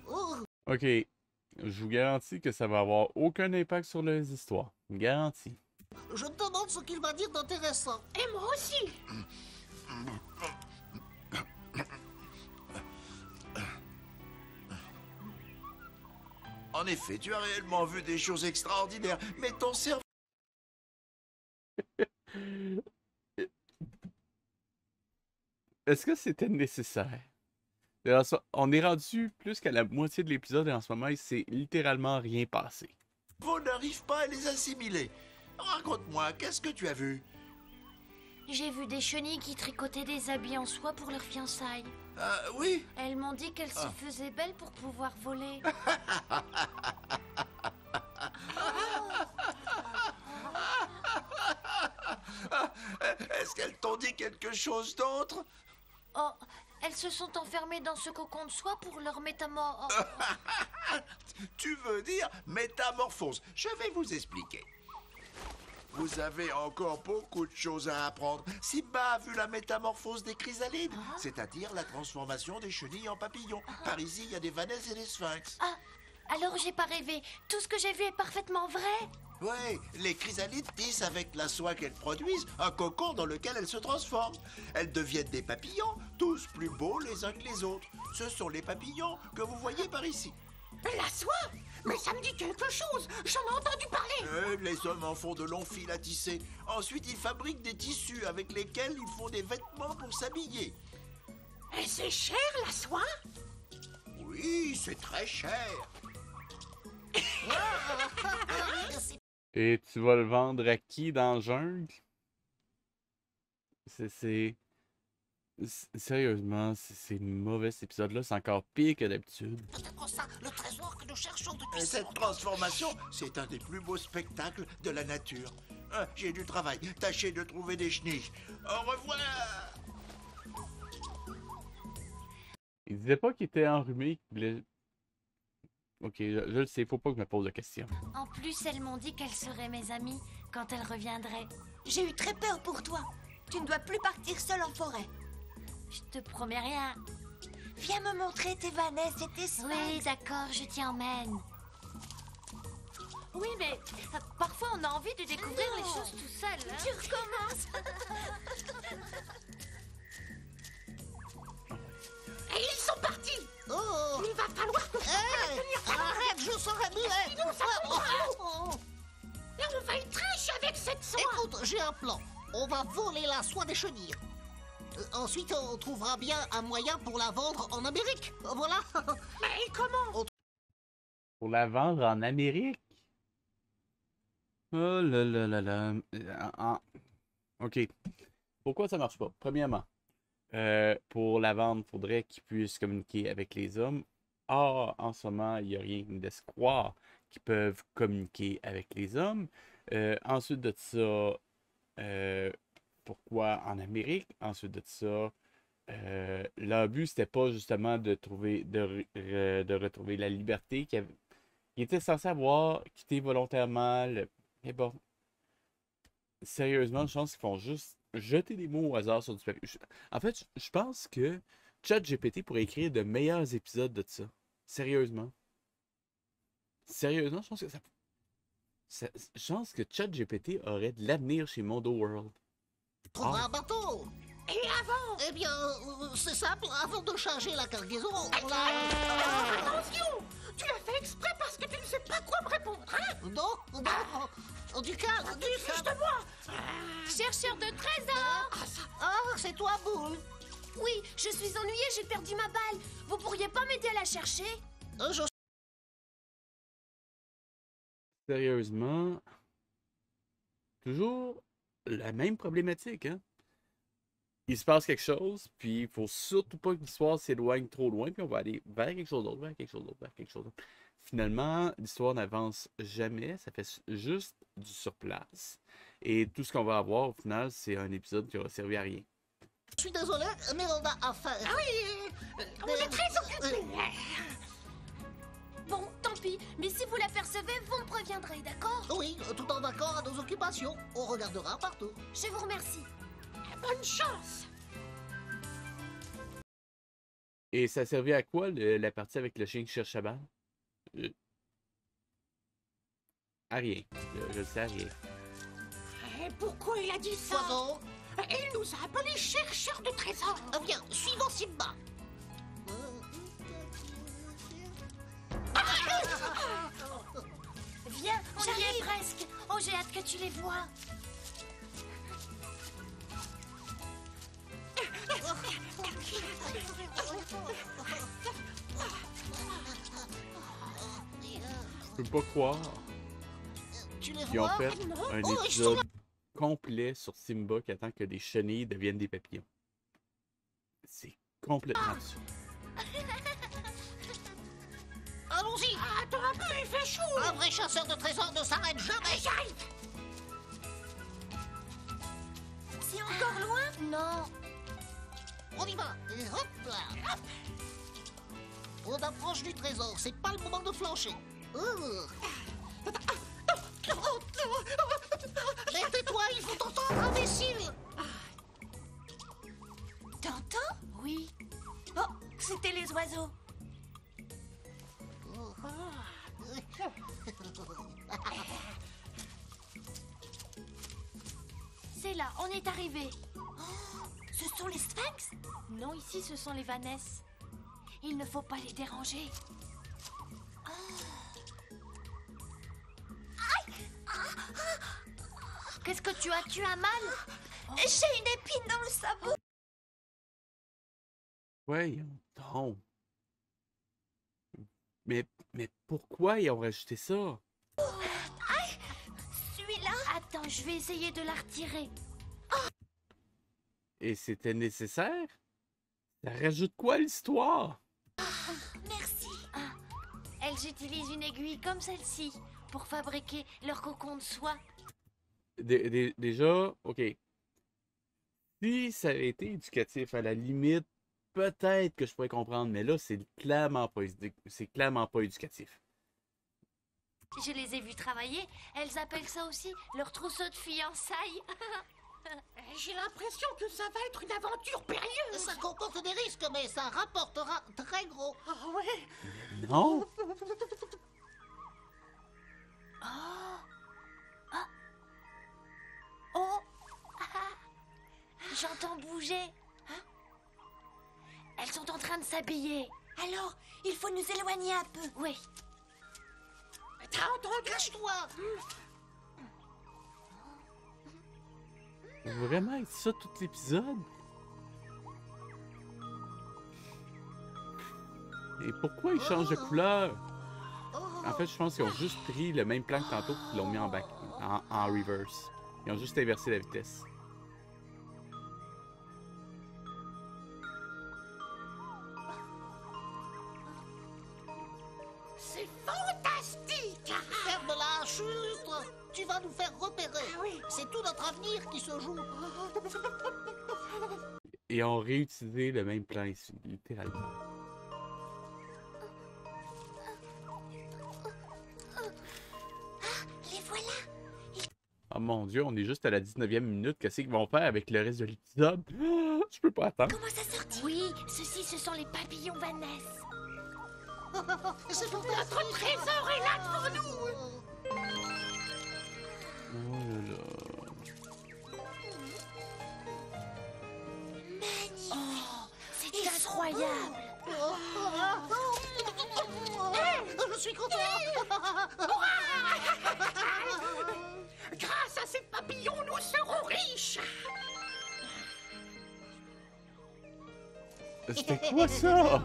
Oh. Ok. Je vous garantis que ça va avoir aucun impact sur les histoires. Garantie. Je me demande ce qu'il va dire d'intéressant. Et moi aussi. En effet, tu as réellement vu des choses extraordinaires, mais ton cerveau... Est-ce que c'était nécessaire? On est rendu plus qu'à la moitié de l'épisode et en ce moment, il s'est littéralement rien passé. n'arrive pas à les assimiler. Raconte-moi, qu'est-ce que tu as vu? J'ai vu des chenilles qui tricotaient des habits en soie pour leurs fiançailles. Oui. Elles m'ont dit qu'elles se faisaient belles pour pouvoir voler. Est-ce qu'elles t'ont dit quelque chose d'autre? Oh, elles se sont enfermées dans ce cocon de soie pour leur métamor... Tu veux dire métamorphose? Je vais vous expliquer. Vous avez encore beaucoup de choses à apprendre. Simba a vu la métamorphose des chrysalides, c'est-à-dire la transformation des chenilles en papillons. Par ici, il y a des vanaises et des sphinx. Ah, alors j'ai pas rêvé. Tout ce que j'ai vu est parfaitement vrai. Oui, les chrysalides tissent avec la soie qu'elles produisent un cocon dans lequel elles se transforment. Elles deviennent des papillons, tous plus beaux les uns que les autres. Ce sont les papillons que vous voyez par ici. La soie? Mais ça me dit quelque chose. J'en ai entendu parler. Les hommes en font de longs fils à tisser. Ensuite, ils fabriquent des tissus avec lesquels ils font des vêtements pour s'habiller. Et c'est cher, la soie? Oui, c'est très cher. Et tu vas le vendre à qui dans le jungle? C'est. Sérieusement, c'est mauvais cet épisode-là. C'est encore pire que d'habitude. Peut-être ça, le trésor que nous cherchons depuis si Cette longtemps. transformation, c'est un des plus beaux spectacles de la nature. J'ai du travail. Tâchez de trouver des chenilles. Au revoir. Il disait pas qu'il était enrhumé. Ok, je le sais, faut pas que je me pose de questions. En plus, elles m'ont dit qu'elles seraient mes amies quand elles reviendraient. J'ai eu très peur pour toi. Tu ne dois plus partir seule en forêt. Je te promets rien. Viens me montrer tes vannesses et tes sphinx. Oui, d'accord, je t'y emmène. Oui, mais parfois on a envie de découvrir les choses tout seul. Tu recommences. Et ils sont partis. Oh! Il va falloir que je Arrête, je serai muet! Et on va y tricher avec cette soie. Écoute, j'ai un plan. On va voler la soie des chenilles. Ensuite, on trouvera bien un moyen pour la vendre en Amérique. Voilà. Mais comment? Pour la vendre en Amérique? Oh là là là là. Ok. Pourquoi ça marche pas? Premièrement, pour la vendre, il faudrait qu'ils puissent communiquer avec les hommes. Or, en ce moment, il n'y a rien de se croire qu'ils peuvent communiquer avec les hommes. Ensuite de ça, pourquoi en Amérique? Ensuite de ça, leur but, c'était pas justement de trouver, de retrouver la liberté qu'ils étaient censés avoir quitté volontairement. Mais bon, sérieusement, je pense qu'ils font juste jeter des mots au hasard sur du papier. En fait, je pense que ChatGPT pourrait écrire de meilleurs épisodes de ça. Sérieusement. Sérieusement, je pense que je pense que ChatGPT aurait de l'avenir chez Mondo World. Trouver un bateau. Et avant? Eh bien, c'est simple. Avant de charger la cargaison, on la... Attention! Tu l'as fait exprès parce que tu ne sais pas quoi me répondre, hein? Non, non. Du calme, du Fiche calme. de moi! Chercheur de trésors. Ah, c'est toi, Boule. Oui, je suis ennuyée, j'ai perdu ma balle. Vous pourriez pas m'aider à la chercher? Je Sérieusement, toujours la même problématique, hein? Il se passe quelque chose, puis il faut surtout pas que l'histoire s'éloigne trop loin, puis on va aller vers quelque chose d'autre, vers quelque chose d'autre, vers quelque chose d'autre. Finalement, l'histoire n'avance jamais, ça fait juste du surplace. Et tout ce qu'on va avoir au final, c'est un épisode qui aura servi à rien. suis désolé, mais on a affaire. Ah oui, on est très occupés. Bon, tant pis, mais si vous l'apercevez, vous me préviendrez, d'accord? Oui, tout en accord à nos occupations. On regardera partout. Je vous remercie. Bonne chance. Et ça servait à quoi la partie avec le chien qui cherche à balle? À rien. Je le sais, à rien. Et pourquoi il a dit ça? Quoi donc? Il nous a appelés chercheurs de trésors. Viens, suivons Simba. Viens, on y est presque. Oh, j'ai hâte que tu les vois. Je peux pas croire Tu les qu'ils ont vois? fait un Oh, ils sont épisode complet sur Simba qui attend que des chenilles deviennent des papillons. C'est complètement sûr. Allons-y. Attends un peu, il fait chaud. Un vrai chasseur de trésors ne s'arrête jamais. J'arrive. C'est encore loin? Non. On y va. Et hop là. Hop. On approche du trésor. C'est pas le moment de flancher. Mais tais-toi, il faut t'entendre, imbécile. T'entends? Oui. Oh, c'était les oiseaux. C'est là, on est arrivé. Ce sont les sphinx? Non, ici, ce sont les Vanessa. Il ne faut pas les déranger. Qu'est-ce que tu as? Tu as mal? J'ai une épine dans le sabot. Voyons donc. Mais pourquoi ils ont rajouté ça? Attends, je vais essayer de la retirer. Et c'était nécessaire? Ça rajoute quoi à l'histoire? Merci. Elles utilisent une aiguille comme celle-ci pour fabriquer leur cocon de soie. Déjà, OK. Si ça avait été éducatif, à la limite, peut-être que je pourrais comprendre, mais là, c'est clairement pas éducatif. Je les ai vues travailler. Elles appellent ça aussi leur trousseau de fiançailles. J'ai l'impression que ça va être une aventure périlleuse. Ça comporte des risques, mais ça rapportera très gros. Ah ouais. Non? Oh! J'entends bouger. Elles sont en train de s'habiller. Alors, il faut nous éloigner un peu. Oui. T'as entendu? Cache-toi. Ça va vraiment être ça tout l'épisode? Et pourquoi ils changent de couleur? En fait, je pense qu'ils ont juste pris le même plan que tantôt et qu'ils l'ont mis en reverse. Ils ont juste inversé la vitesse. C'est fantastique. Ferme-la, chut. Tu vas nous faire repérer. Ah oui. C'est tout notre avenir qui se joue. Et ont réutilisé le même plan ici, littéralement. Les voilà. Oh mon dieu, on est juste à la 19e minute. Qu'est-ce qu'ils vont faire avec le reste de l'épisode? Ah, je peux pas attendre. Comment ça sortit? Oui, ceux-ci, ce sont les papillons Vanessa. C'est Notre trésor est là devant nous. Oh là là. C'est incroyable. Je suis content. Grâce à ces papillons, nous serons riches. C'était quoi ça?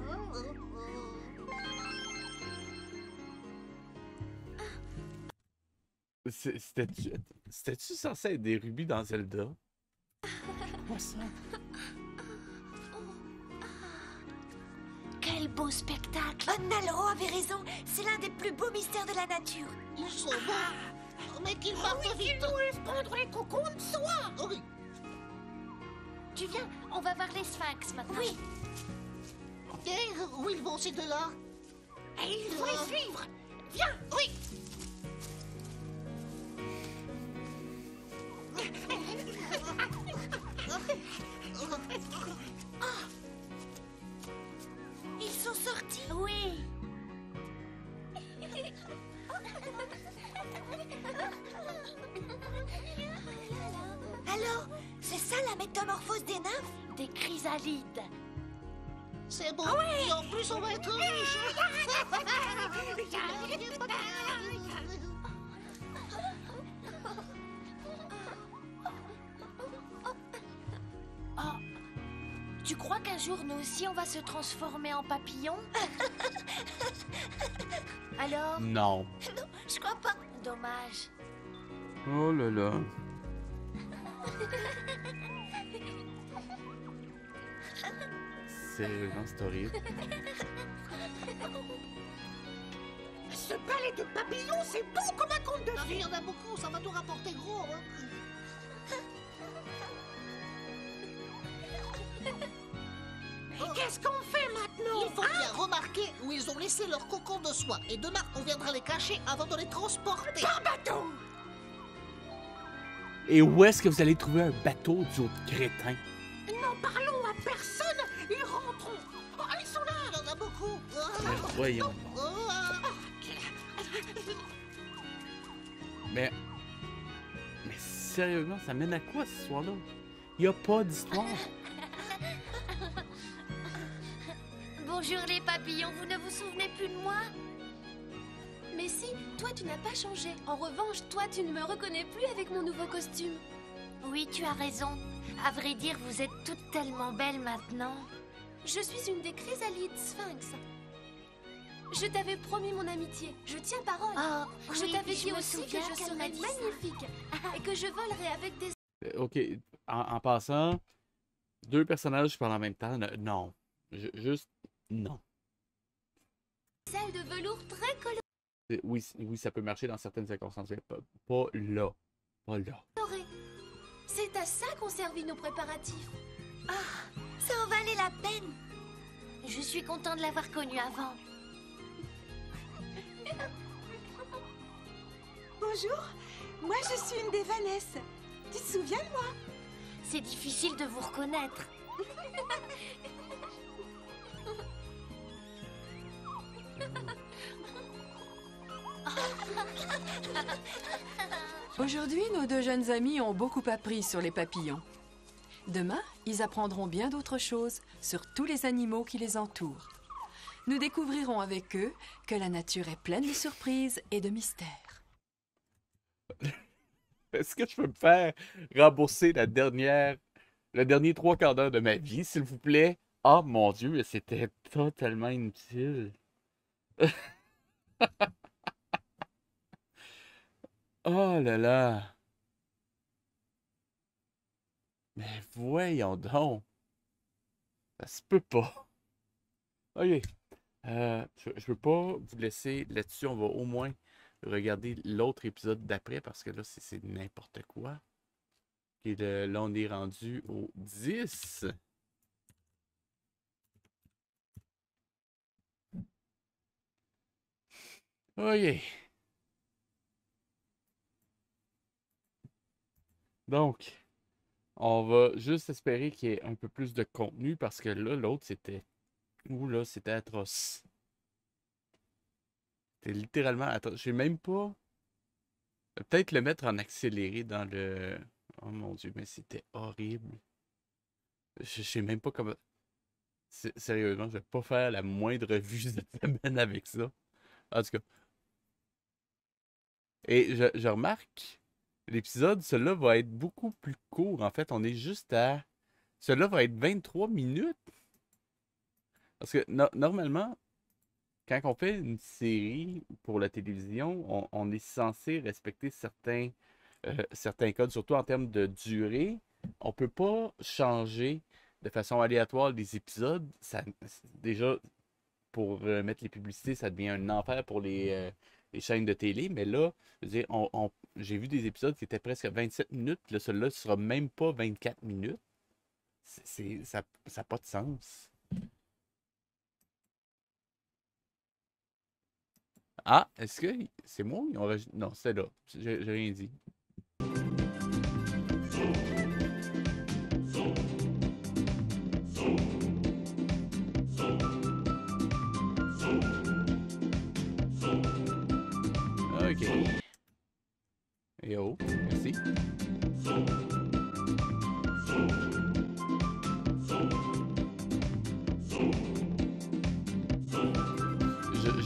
C'était-tu censé être des rubis dans Zelda? Quoi ça? Quel beau spectacle. Oh, Nalro avait raison. C'est l'un des plus beaux mystères de la nature. Ils sont beaux. Mais qu'ils partent Ils vite. nous laissent prendre les cocons de soie. Oui. Tu viens, on va voir les sphinx maintenant. Oui. Et où ils vont ces deux-là? Et il faut les suivre. Viens. Oui. Ils sont sortis. Oui. Alors, c'est ça la métamorphose des nymphes? Des chrysalides. C'est bon. Et en plus, on va être riches. Tu crois qu'un jour, nous aussi, on va se transformer en papillon? Alors? Non. Je crois pas. Dommage. Oh là là. Sérieusement, c'est horrible. Ce balai de papillons, c'est bon comme un conte de Il y fées. en a beaucoup, ça va nous rapporter gros. Hein. Mais qu'est-ce qu'on fait maintenant? Il faut bien remarquer où ils ont laissé leur cocon de soie. Et demain, on viendra les cacher avant de les transporter. Par bateau. Et où est-ce que vous allez trouver un bateau du autre crétin? N'en parlons à personne et rentrons. Oh, ils sont là. Il y en a beaucoup. Mais voyons. Mais sérieusement, ça mène à quoi cette histoire-là? Il n'y a pas d'histoire. Bonjour les papillons, vous ne vous souvenez plus de moi? Mais si, toi tu n'as pas changé. En revanche, toi tu ne me reconnais plus avec mon nouveau costume. Oui, tu as raison. À vrai dire, vous êtes toutes tellement belles maintenant. Je suis une des chrysalides sphinx. Je t'avais promis mon amitié. Je tiens parole. Oh, Je oui, t'avais je dit me aussi que souviens je qu'elle serais m'a dit ça. magnifique et que je volerais avec des Ok, en passant, deux personnages parlent en même temps, non. Juste, non. ailes de velours très Oui, oui, ça peut marcher dans certaines circonstances, mais pas là. Pas là. colorées. C'est à ça qu'ont servi nos préparatifs. Ça en valait la peine. Je suis content de l'avoir connu avant. Bonjour, moi je suis une des Vanessa. Tu te souviens de moi? C'est difficile de vous reconnaître. Aujourd'hui, nos deux jeunes amis ont beaucoup appris sur les papillons. Demain, ils apprendront bien d'autres choses sur tous les animaux qui les entourent. Nous découvrirons avec eux que la nature est pleine de surprises et de mystères. Est-ce que je peux me faire rembourser le dernier 3/4 d'heure de ma vie, s'il vous plaît? Oh mon Dieu, c'était totalement inutile. Oh là là. Mais voyons donc. Ça se peut pas. Ok. Je veux pas vous laisser là-dessus. On va au moins regarder l'autre épisode d'après parce que là, c'est n'importe quoi. Et là, on est rendu au 10. Ok. Donc, on va juste espérer qu'il y ait un peu plus de contenu parce que là, l'autre, c'était... Ouh là, c'était atroce. C'était littéralement atroce. Je sais même pas... Peut-être le mettre en accéléré dans le... Oh mon Dieu, mais c'était horrible. Je sais même pas comment... Sérieusement, je vais pas faire la moindre vue cette semaine avec ça. En tout cas. Et je remarque, l'épisode, celui-là va être beaucoup plus court. En fait, on est juste à... Celui-là va être 23 minutes. Parce que normalement, quand on fait une série pour la télévision, on est censé respecter certains codes, surtout en termes de durée. On peut pas changer de façon aléatoire les épisodes. Déjà, pour mettre les publicités, ça devient un enfer pour les chaînes de télé. Mais là, je veux dire, j'ai vu des épisodes qui étaient presque 27 minutes. Puis là, celui-là ne sera même pas 24 minutes. Ça n'a pas de sens. Ah, est-ce que c'est moi? Non, c'est là. J'ai rien dit. Ok. Et oh, merci.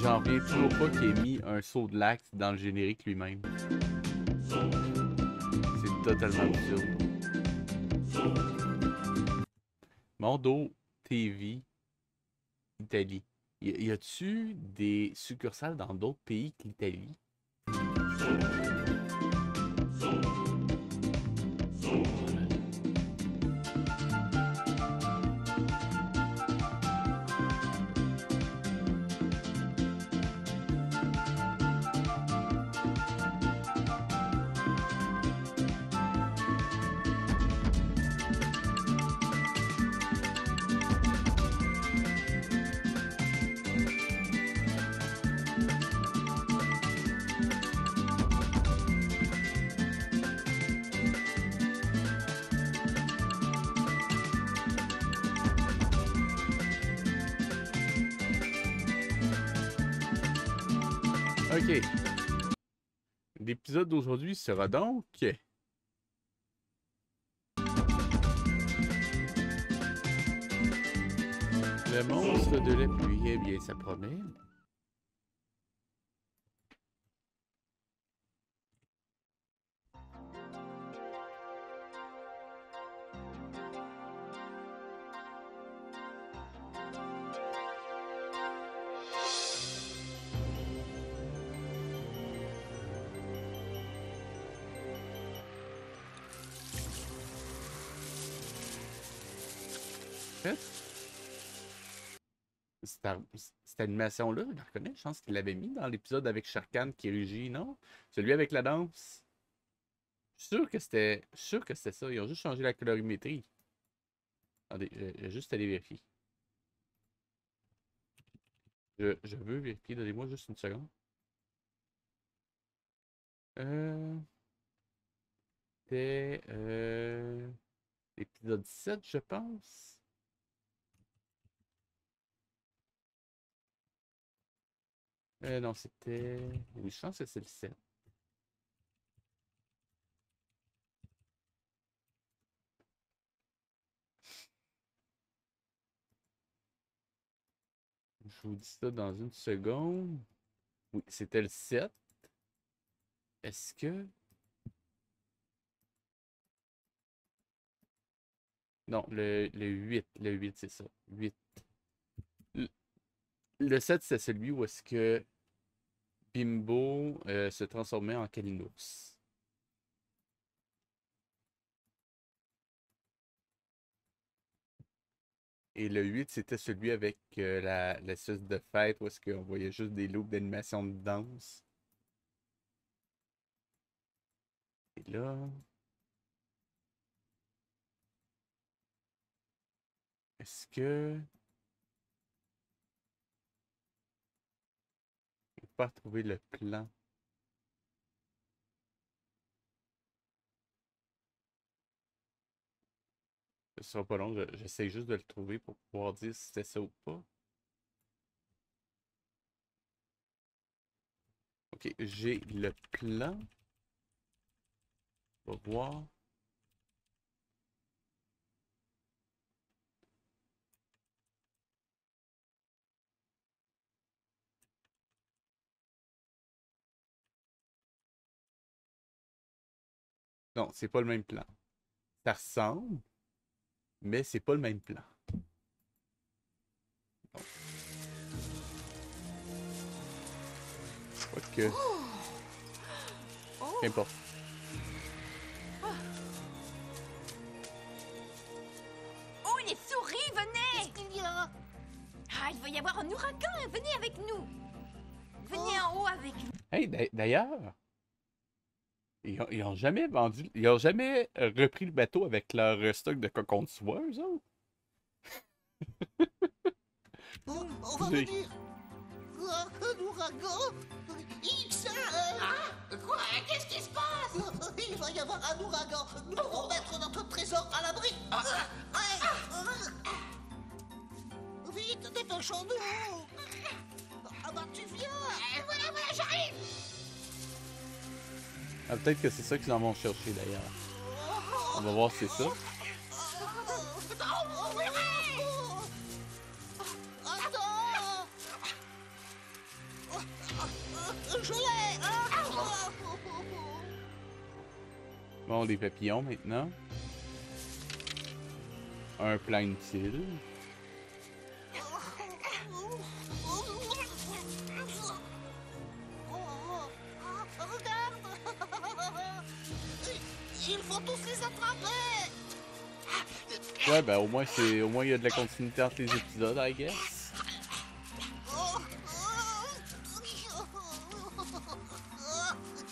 J'en reviens toujours pas qu'il ait mis un saut de lac dans le générique lui-même. C'est totalement absurde. Mondo TV Italie. Y a-tu des succursales dans d'autres pays que l'Italie? Ok. L'épisode d'aujourd'hui sera donc... Le monstre de la pluie. Eh bien, ça promet. fait, cette animation-là, je la reconnais, je pense qu'il l'avait mis dans l'épisode avec Shere Khan qui rugit, non? Celui avec la danse. Je suis sûr que c'était ça. Ils ont juste changé la colorimétrie. Attendez, je vais juste aller vérifier. Je veux vérifier. Donnez-moi juste une seconde. C'était l'épisode 7, je pense. Non, c'était... Oui, je pense que c'est le 7. Je vous dis ça dans une seconde. Oui, c'était le 7. Est-ce que... Non, le 8. Le 8, c'est ça. 8. Le 7, c'est celui où est-ce que Bimbo se transformait en Kalinours. Et le 8, c'était celui avec l'espèce de fête où est-ce qu'on voyait juste des loops d'animation de danse. Et là... Est-ce que... Je n'ai pas trouvé le plan. Ce sera pas long, j'essaie juste de le trouver pour pouvoir dire si c'était ça ou pas. Ok, j'ai le plan. On va voir. Non, c'est pas le même plan. Ça ressemble, mais c'est pas le même plan. Ok. Qu'importe. Oh, les souris, venez! Qu'est-ce qu'il y a? Ah, il va y avoir un ouragan, venez avec nous! Venez en haut avec nous! Hey, d'ailleurs, ils ont jamais vendu, ils ont jamais repris le bateau avec leur stock de cocons de soie, eux autres. On va venir. Un ouragan. Quoi? Qu'est-ce qui se passe? Il va y avoir un ouragan. Nous devons mettre notre trésor à l'abri. Vite, dépêchons-nous. Ah bah tu viens. Voilà, j'arrive. Ah, peut-être que c'est ça qu'ils en vont chercher d'ailleurs. On va voir si c'est ça. Attends. Je l'ai. Bon, des papillons maintenant. Un plan inutile. Il faut tous les attraper. Ouais, ben au moins il y a de la continuité entre les épisodes, I guess.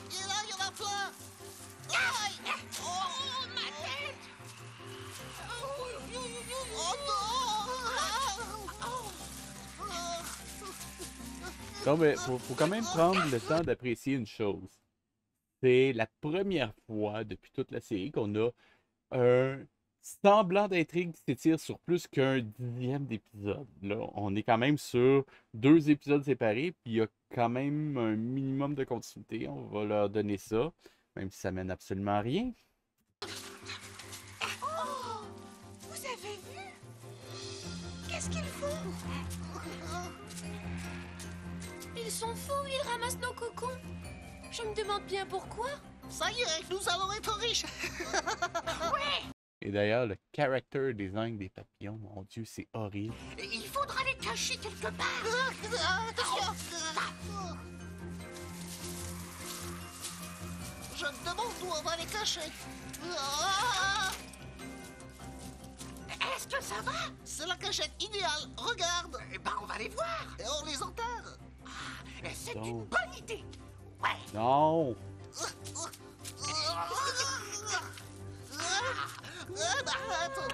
Et là, il y en a plein. Aïe. Oh, ma tête. Oh non. Non, mais faut quand même prendre le temps d'apprécier une chose. C'est la première fois depuis toute la série qu'on a un semblant d'intrigue qui s'étire sur plus qu'un 10e d'épisode. Là, on est quand même sur 2 épisodes séparés, puis il y a quand même un minimum de continuité. On va leur donner ça, même si ça mène absolument à rien. Oh, vous avez vu? Qu'est-ce qu'ils font? Ils sont fous, ils ramassent nos cocons. Je me demande bien pourquoi. Ça y est, nous allons être riches. Et d'ailleurs, le character design des papillons, mon Dieu, c'est horrible. Il faudra les cacher quelque part. Attention. Je me demande où on va les cacher. Est-ce que ça va? C'est la cachette idéale, regarde. Eh ben, on va les voir. Et on les enterre. Et c'est Non. une bonne idée. Ouais. Non! Attends.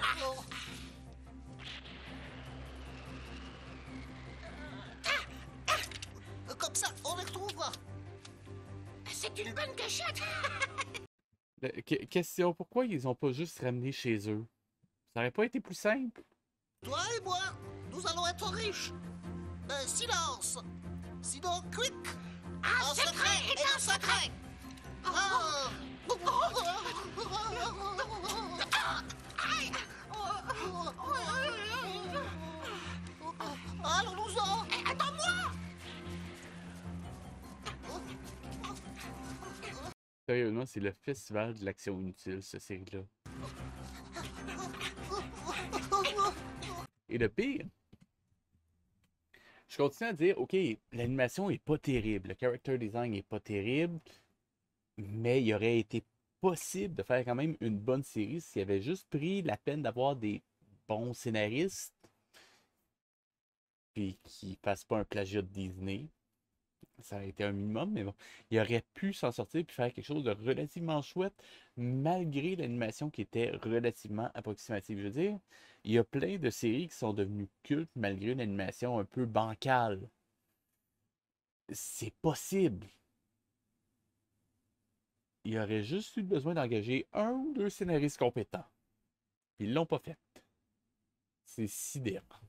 Comme ça, on les retrouvera. C'est une bonne cachette. Question, pourquoi ils ont pas juste ramené chez eux? Ça aurait pas été plus simple? Toi et moi, nous allons être riches. Silence. Sinon, quick. Un secret est un secret. Allons-nous-en. Attends-moi. Sérieusement, c'est le festival de l'action inutile, cette série-là. Et le pire, je continue à dire, ok, l'animation est pas terrible, le character design est pas terrible, mais il aurait été possible de faire quand même une bonne série s'il avait juste pris la peine d'avoir des bons scénaristes, puis qui fassent pas un plagiat de Disney. Ça a été un minimum, mais bon, il aurait pu s'en sortir puis faire quelque chose de relativement chouette, malgré l'animation qui était relativement approximative. Je veux dire, il y a plein de séries qui sont devenues cultes malgré une animation un peu bancale. C'est possible. Il aurait juste eu besoin d'engager un ou deux scénaristes compétents. Puis ils l'ont pas fait. C'est sidérant.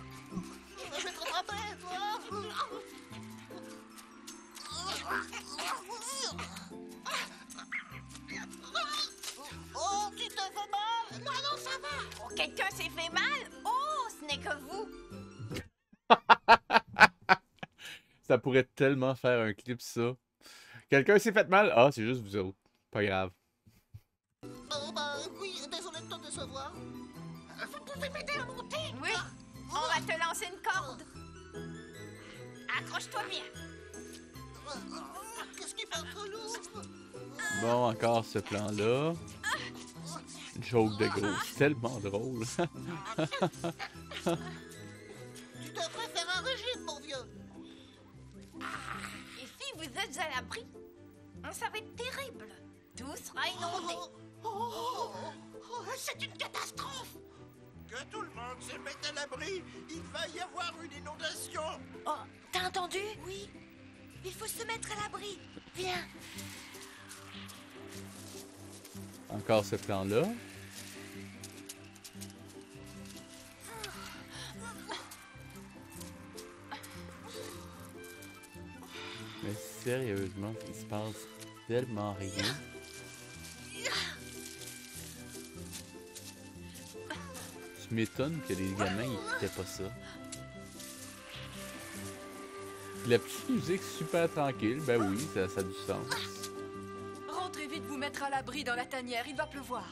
Je vais te rattraper, toi. Oh, tu te fais mal? Non, ça va. Oh, quelqu'un s'est fait mal? Oh, ce n'est que vous. Ça pourrait tellement faire un clip, ça. Quelqu'un s'est fait mal? Ah, c'est juste vous autres. Pas grave. Oui, désolé de te décevoir. Vous pouvez m'aider à monter? Oui, on va te lancer une corde. Accroche-toi bien. Qu'est-ce qui fait trop lourd? Bon, encore ce plan-là. Joke de gros. C'est tellement drôle. Tu devrais faire un régime, mon vieux. Et si vous êtes à l'abri, ça va être terrible. Tout sera inondé. C'est une catastrophe. Que tout le monde se mette à l'abri. Il va y avoir une inondation. Oh, t'as entendu? Oui. Il faut se mettre à l'abri. Viens. Encore ce plan-là. Mais sérieusement, il se passe tellement rien. Tu m'étonnes que les gamins ils écoutaient pas ça. La petite musique super tranquille, ben oui, ça a du sens. Rentrez vite vous mettre à l'abri dans la tanière, il va pleuvoir.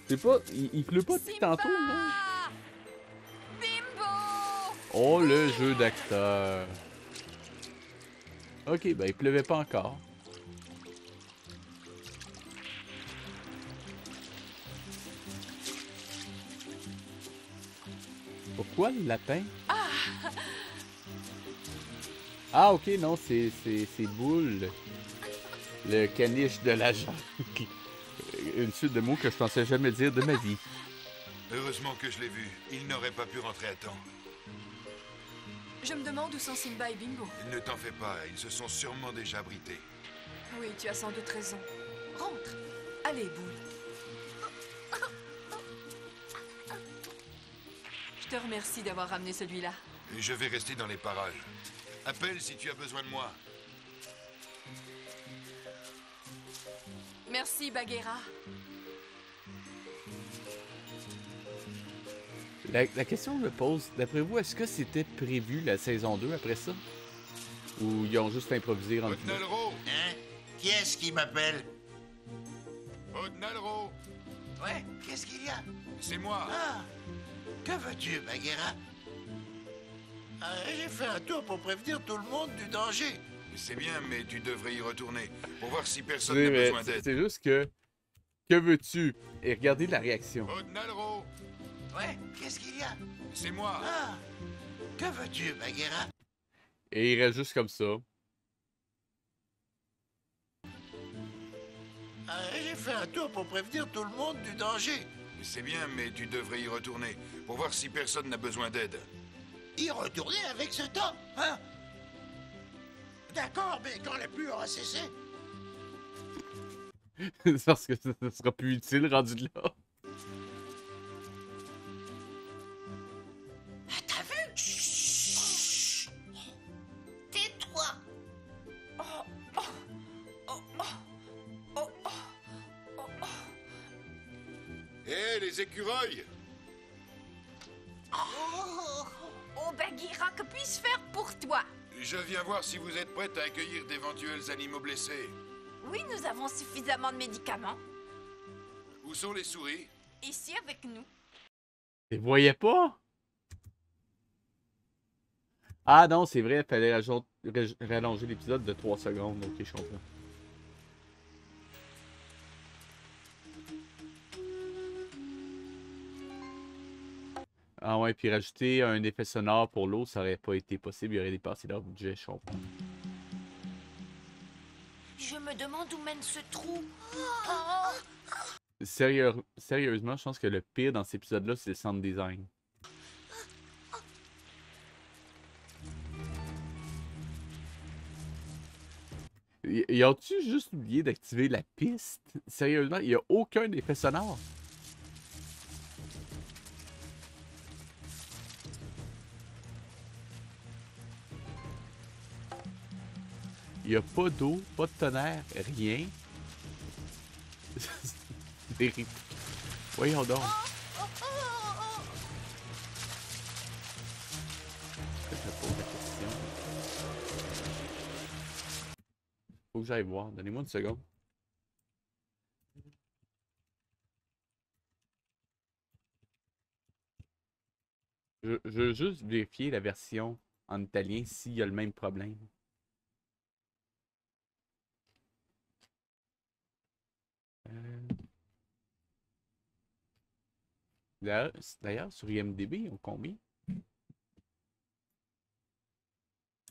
C'est pas. Il pleut pas depuis tantôt, non? Bimbo! Oh, le jeu d'acteur. Ok, ben il pleuvait pas encore. Pourquoi le lapin? Ah, ok, non, c'est Boule. Le caniche de l'agent. Une suite de mots que je pensais jamais dire de ma vie. Heureusement que je l'ai vu. Il n'aurait pas pu rentrer à temps. Je me demande où sont Simba et Bimbo. Ne t'en fais pas, ils se sont sûrement déjà abrités. Oui, tu as sans doute raison. Rentre. Allez, Boule. Je te remercie d'avoir ramené celui-là. Et je vais rester dans les parages. Appelle si tu as besoin de moi. Merci, Bagheera. La question que je me pose, d'après vous, est-ce que c'était prévu la saison 2 après ça? Ou ils ont juste improvisé en Nalro! Hein? Qui est-ce qui m'appelle? Nalro! Ouais, qu'est-ce qu'il y a? C'est moi! Ah! Que veux-tu, Bagheera? J'ai fait un tour pour prévenir tout le monde du danger. C'est bien, mais tu devrais y retourner pour voir si personne Oui, n'a mais besoin d'aide. c'est juste que Que veux-tu? Et regardez la réaction. Odnalro, Ouais, qu'est-ce qu'il y a? c'est moi. Ah! Que veux-tu, Bagheera? Et il reste juste comme ça. J'ai fait un tour pour prévenir tout le monde du danger. C'est bien, mais tu devrais y retourner pour voir si personne n'a besoin d'aide. Y retourner avec ce temps, hein? D'accord, mais quand la pluie aura cessé? Parce que ça sera plus utile rendu là. T'as vu? Chut. Tais-toi. Hé, les écureuils! Oh, Bagheera, que puis-je faire pour toi? Je viens voir si vous êtes prête à accueillir d'éventuels animaux blessés. Oui, nous avons suffisamment de médicaments. Où sont les souris? Ici avec nous. Tu voyais pas? Ah non, c'est vrai, il fallait rallonger l'épisode de 3 secondes. Ok, je comprends. Ah ouais, puis rajouter un effet sonore pour l'eau, ça aurait pas été possible. Il aurait dépassé leur budget, je comprends. Je me demande où mène ce trou. Sérieusement, je pense que le pire dans cet épisode-là, c'est le sound design. Y a-tu juste oublié d'activer la piste? Sérieusement, il n'y a aucun effet sonore. Il n'y a pas d'eau, pas de tonnerre, rien. Voyons donc. Je me pose la question. Faut que j'aille voir. Donnez-moi une seconde. Je veux juste vérifier la version en italien s'il y a le même problème. D'ailleurs, sur IMDb, ils ont combien?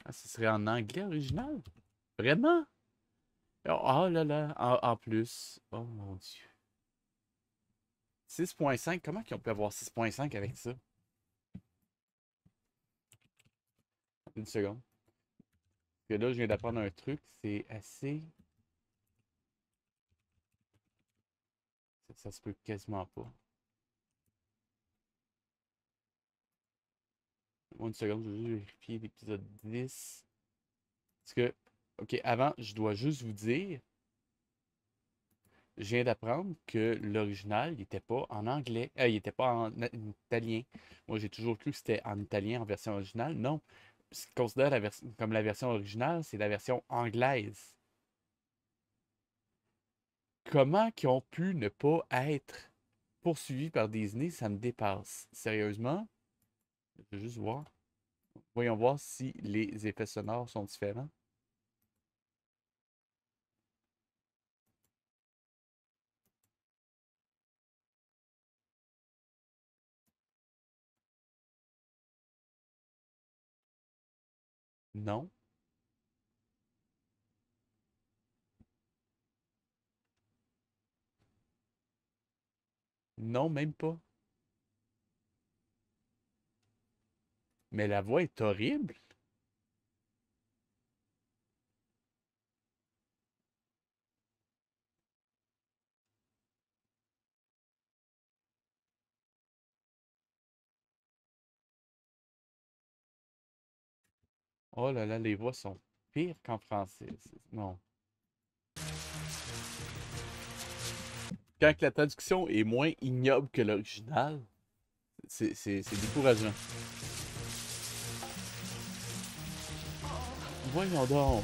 Ah, ce serait en anglais original? Vraiment? Oh là là, en plus. Oh mon Dieu. 6.5, comment ils ont pu avoir 6.5 avec ça? Une seconde. Parce que là, je viens d'apprendre un truc, c'est assez... Ça se peut quasiment pas. Une seconde, je vais juste vérifier l'épisode 10. Parce que, ok, avant, je dois juste vous dire, je viens d'apprendre que l'original, il n'était pas en anglais, il n'était pas en italien. Moi, j'ai toujours cru que c'était en italien en version originale. Non, ce qu'on considère comme la version originale, c'est la version anglaise. Comment qu'ils ont pu ne pas être poursuivis par Disney, ça me dépasse. Sérieusement? Je vais juste voir. Voyons voir si les effets sonores sont différents. Non. Non, même pas. Mais la voix est horrible. Oh là là, les voix sont pires qu'en français. Non. Quand la traduction est moins ignoble que l'original, c'est décourageant. Voyons donc.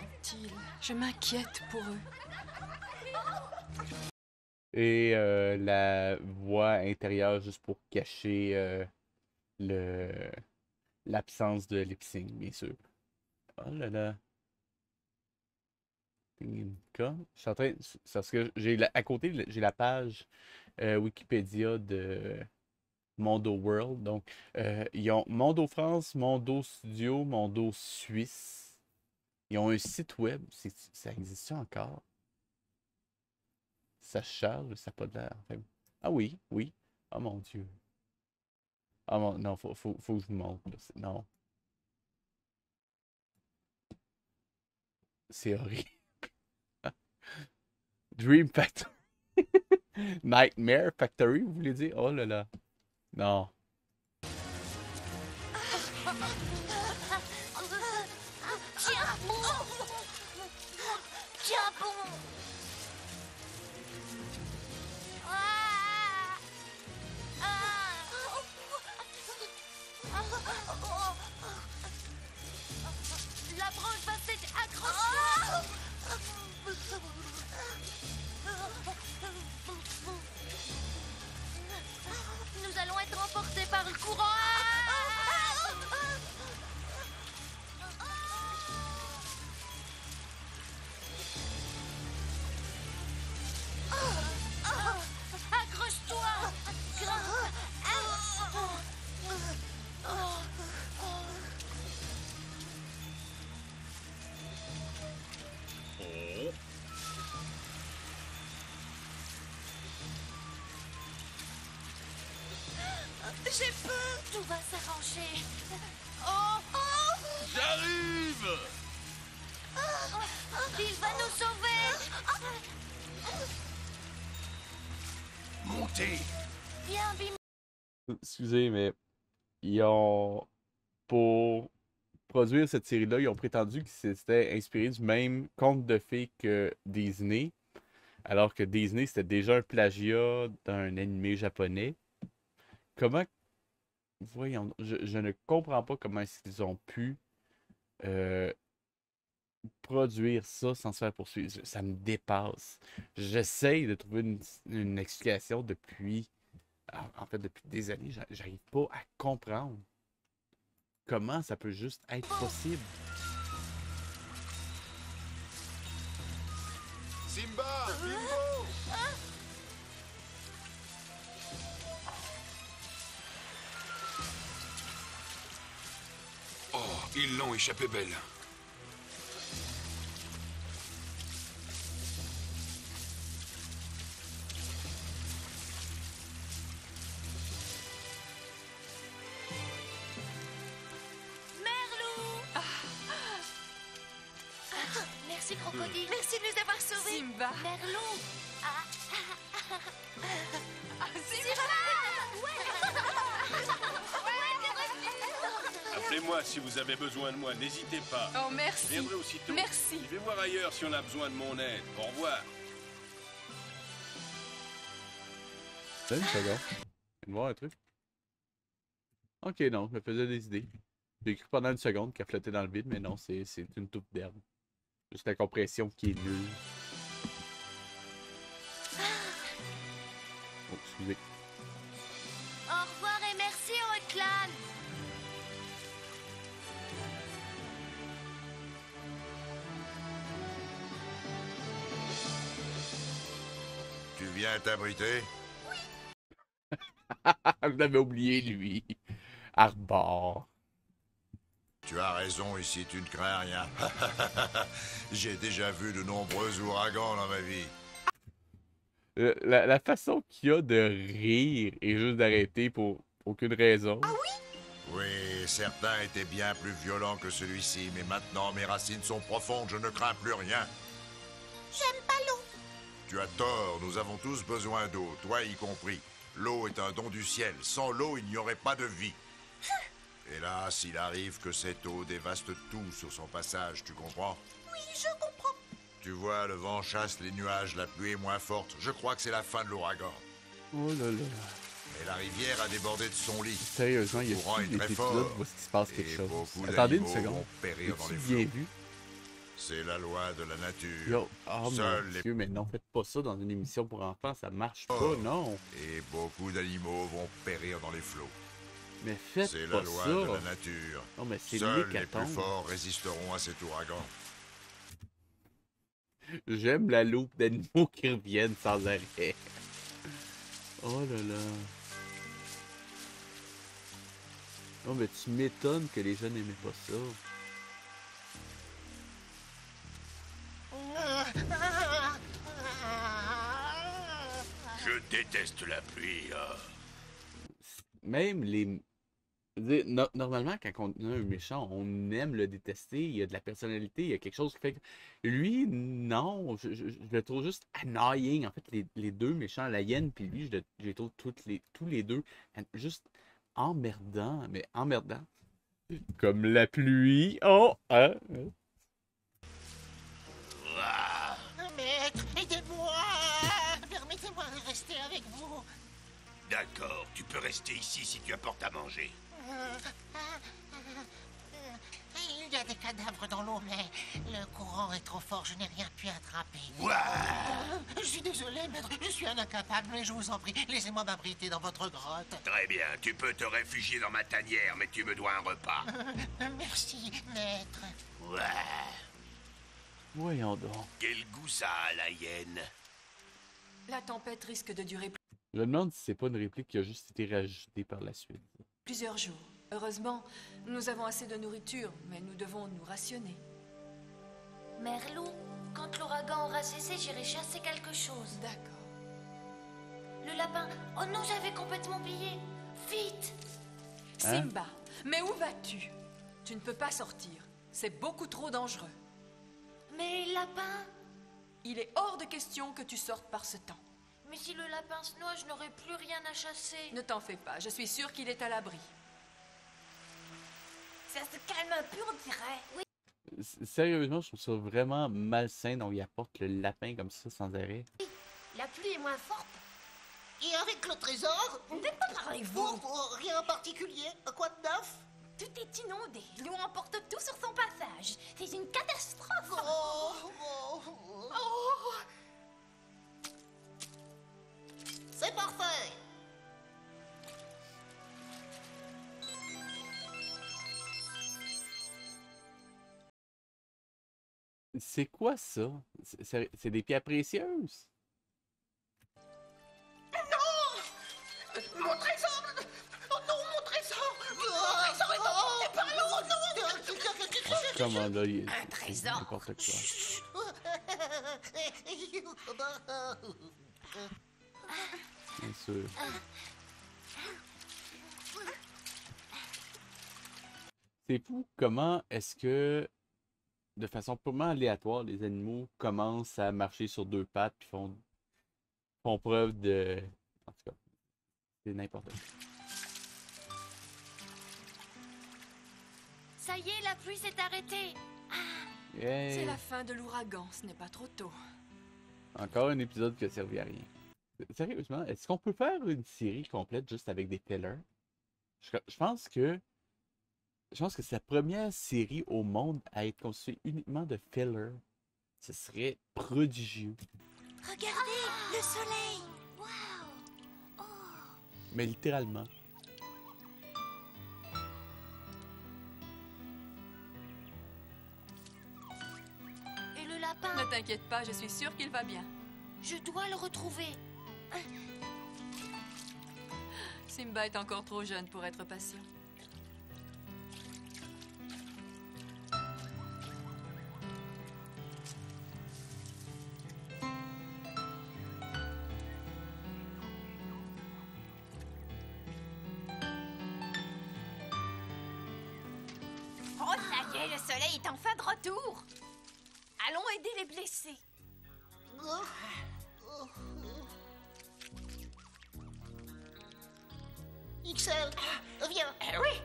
sont-ils? Je m'inquiète pour eux. Et la voix intérieure juste pour cacher l'absence de lip sync, bien sûr. Oh là là. Je suis en train. Parce que à côté, j'ai la page Wikipédia de Mondo World. Donc, ils ont Mondo France, Mondo Studio, Mondo Suisse. Ils ont un site web. Ça existe encore? Ça charge, ça n'a pas de l'air. Enfin, ah oui, oui. Oh mon Dieu. Ah mon, non, faut que je vous montre. Là. Non. C'est horrible. Dream Factory. Nightmare Factory, vous voulez dire? Oh là là. Non. Tiens bon! Tiens bon! La branche va céder, accroche-toi! Nous allons être emportés par le courant! Accroche-toi! J'ai peur! Tout va s'arranger. Oh! J'arrive! Il va nous sauver! Montez! Viens, Bim! Excusez, mais ils ont. Pour produire cette série-là, ils ont prétendu que c'était inspiré du même conte de fées que Disney. Alors que Disney, c'était déjà un plagiat d'un animé japonais. Comment. Voyons, je ne comprends pas comment ils ont pu produire ça sans se faire poursuivre. Ça me dépasse. J'essaye de trouver une explication depuis. En fait, depuis des années, j'arrive pas à comprendre comment ça peut juste être possible. Simba! Bimbo! Oh, ils l'ont échappé belle. Merci, Crocodile. Merci de nous avoir sauvés. Simba. Merlot. Appelez-moi si vous avez besoin de moi, n'hésitez pas. Oh, merci. Je viendrai aussitôt. Merci. Je vais voir ailleurs si on a besoin de mon aide. Au revoir. Une seconde. Je vais voir un truc. Ok, non, je me faisais des idées. J'ai cru pendant une seconde qu'elle flottait dans le vide, mais non, c'est une toupe d'herbe. Juste la compression qui est nulle. Oh, excusez. Au revoir et merci, Haute-Clan. Tu viens t'abriter? Je l'avais oublié, lui. Arbor. Tu as raison, ici tu ne crains rien. J'ai déjà vu de nombreux ouragans dans ma vie. La façon qu'il y a de rire et juste d'arrêter pour aucune raison. Ah oui? Oui, certains étaient bien plus violents que celui-ci, mais maintenant mes racines sont profondes, je ne crains plus rien. J'aime pas l'eau. Tu as tort, nous avons tous besoin d'eau, toi y compris. L'eau est un don du ciel, sans l'eau il n'y aurait pas de vie. Hélas, il arrive que cette eau dévaste tout sur son passage, tu comprends? Oui, je comprends. Tu vois, le vent chasse les nuages, la pluie est moins forte. Je crois que c'est la fin de l'ouragan. Oh là là. Et la rivière a débordé de son lit. Sérieusement, il y a courant tous est les très épisodes fort. où il se passe quelque Et chose. beaucoup Attendez une d'animaux seconde. vont périr dans As-tu les bien flots. vu C'est la loi de la nature. Yo, oh Seuls mon les Dieu, mais non, faites pas ça dans une émission pour enfants, ça marche pas, non. et beaucoup d'animaux vont périr dans les flots. Mais faites C'est pas la loi ça. de la nature. Non, mais c'est Seuls les plus l'hécatombe. forts résisteront à cet ouragan. J'aime la loupe d'animaux qui reviennent sans arrêt. Oh là là. Oh, mais tu m'étonnes que les jeunes n'aimaient pas ça. Je déteste la pluie. Même les... Normalement, quand on a un méchant, on aime le détester, il y a de la personnalité, il y a quelque chose qui fait que... Lui, non, je le trouve juste annoying. En fait, les deux méchants, la hyène puis lui, je les trouve tous les deux juste emmerdants, mais emmerdants. Comme la pluie. Oh! Hein? Maître, aidez-moi! Permettez-moi de rester avec vous. D'accord, tu peux rester ici si tu apportes à manger. Il y a des cadavres dans l'eau, mais le courant est trop fort, je n'ai rien pu attraper. Je suis désolé, maître, je suis un incapable, mais je vous en prie, laissez-moi m'abriter dans votre grotte. Très bien, tu peux te réfugier dans ma tanière, mais tu me dois un repas. Merci, maître. Voyons donc. Quel goût ça a, la hyène? La tempête risque de durer Je me demande si c'est pas une réplique qui a juste été rajoutée par la suite. plusieurs jours. Heureusement, nous avons assez de nourriture, mais nous devons nous rationner. Merlou, quand l'ouragan aura cessé, j'irai chasser quelque chose. D'accord. Le lapin... Oh non, j'avais complètement oublié. Vite! Hein? Simba, mais où vas-tu? Tu ne peux pas sortir. C'est beaucoup trop dangereux. Mais lapin... Il est hors de question que tu sortes par ce temps. Mais si le lapin se noie, je n'aurai plus rien à chasser. Ne t'en fais pas, je suis sûre qu'il est à l'abri. Ça se calme un peu, on dirait. Oui. Sérieusement, je trouve ça vraiment malsain. Donc, il apporte le lapin comme ça sans arrêt. La pluie est moins forte. Et avec le trésor? De quoi parlez-vous? Rien en particulier. Quoi de neuf? Tout est inondé. L'eau emporte tout sur son passage. C'est une catastrophe. C'est parfait. C'est quoi ça? C'est des pierres précieuses? Mon trésor! Oh non, mon trésor! Mon trésor est emporté par l'eau! Non! Comment là, Un trésor. N'importe quoi. Bien sûr. C'est fou comment est-ce que, de façon purement aléatoire, les animaux commencent à marcher sur deux pattes puis font preuve de... En tout cas, c'est n'importe quoi. Ça y est, la pluie s'est arrêtée. Hey. C'est la fin de l'ouragan, ce n'est pas trop tôt. Encore un épisode qui a servi à rien. Sérieusement, est-ce qu'on peut faire une série complète juste avec des fillers? Je pense que c'est la première série au monde à être constituée uniquement de fillers. Ce serait prodigieux. Regardez, le soleil. Waouh. Mais littéralement. Et le lapin, Ne t'inquiète pas, je suis sûre qu'il va bien. je dois le retrouver. Simba est encore trop jeune pour être patient. Oh, ça y est, le soleil est enfin de retour. Allons aider les blessés. XL, viens. Oui.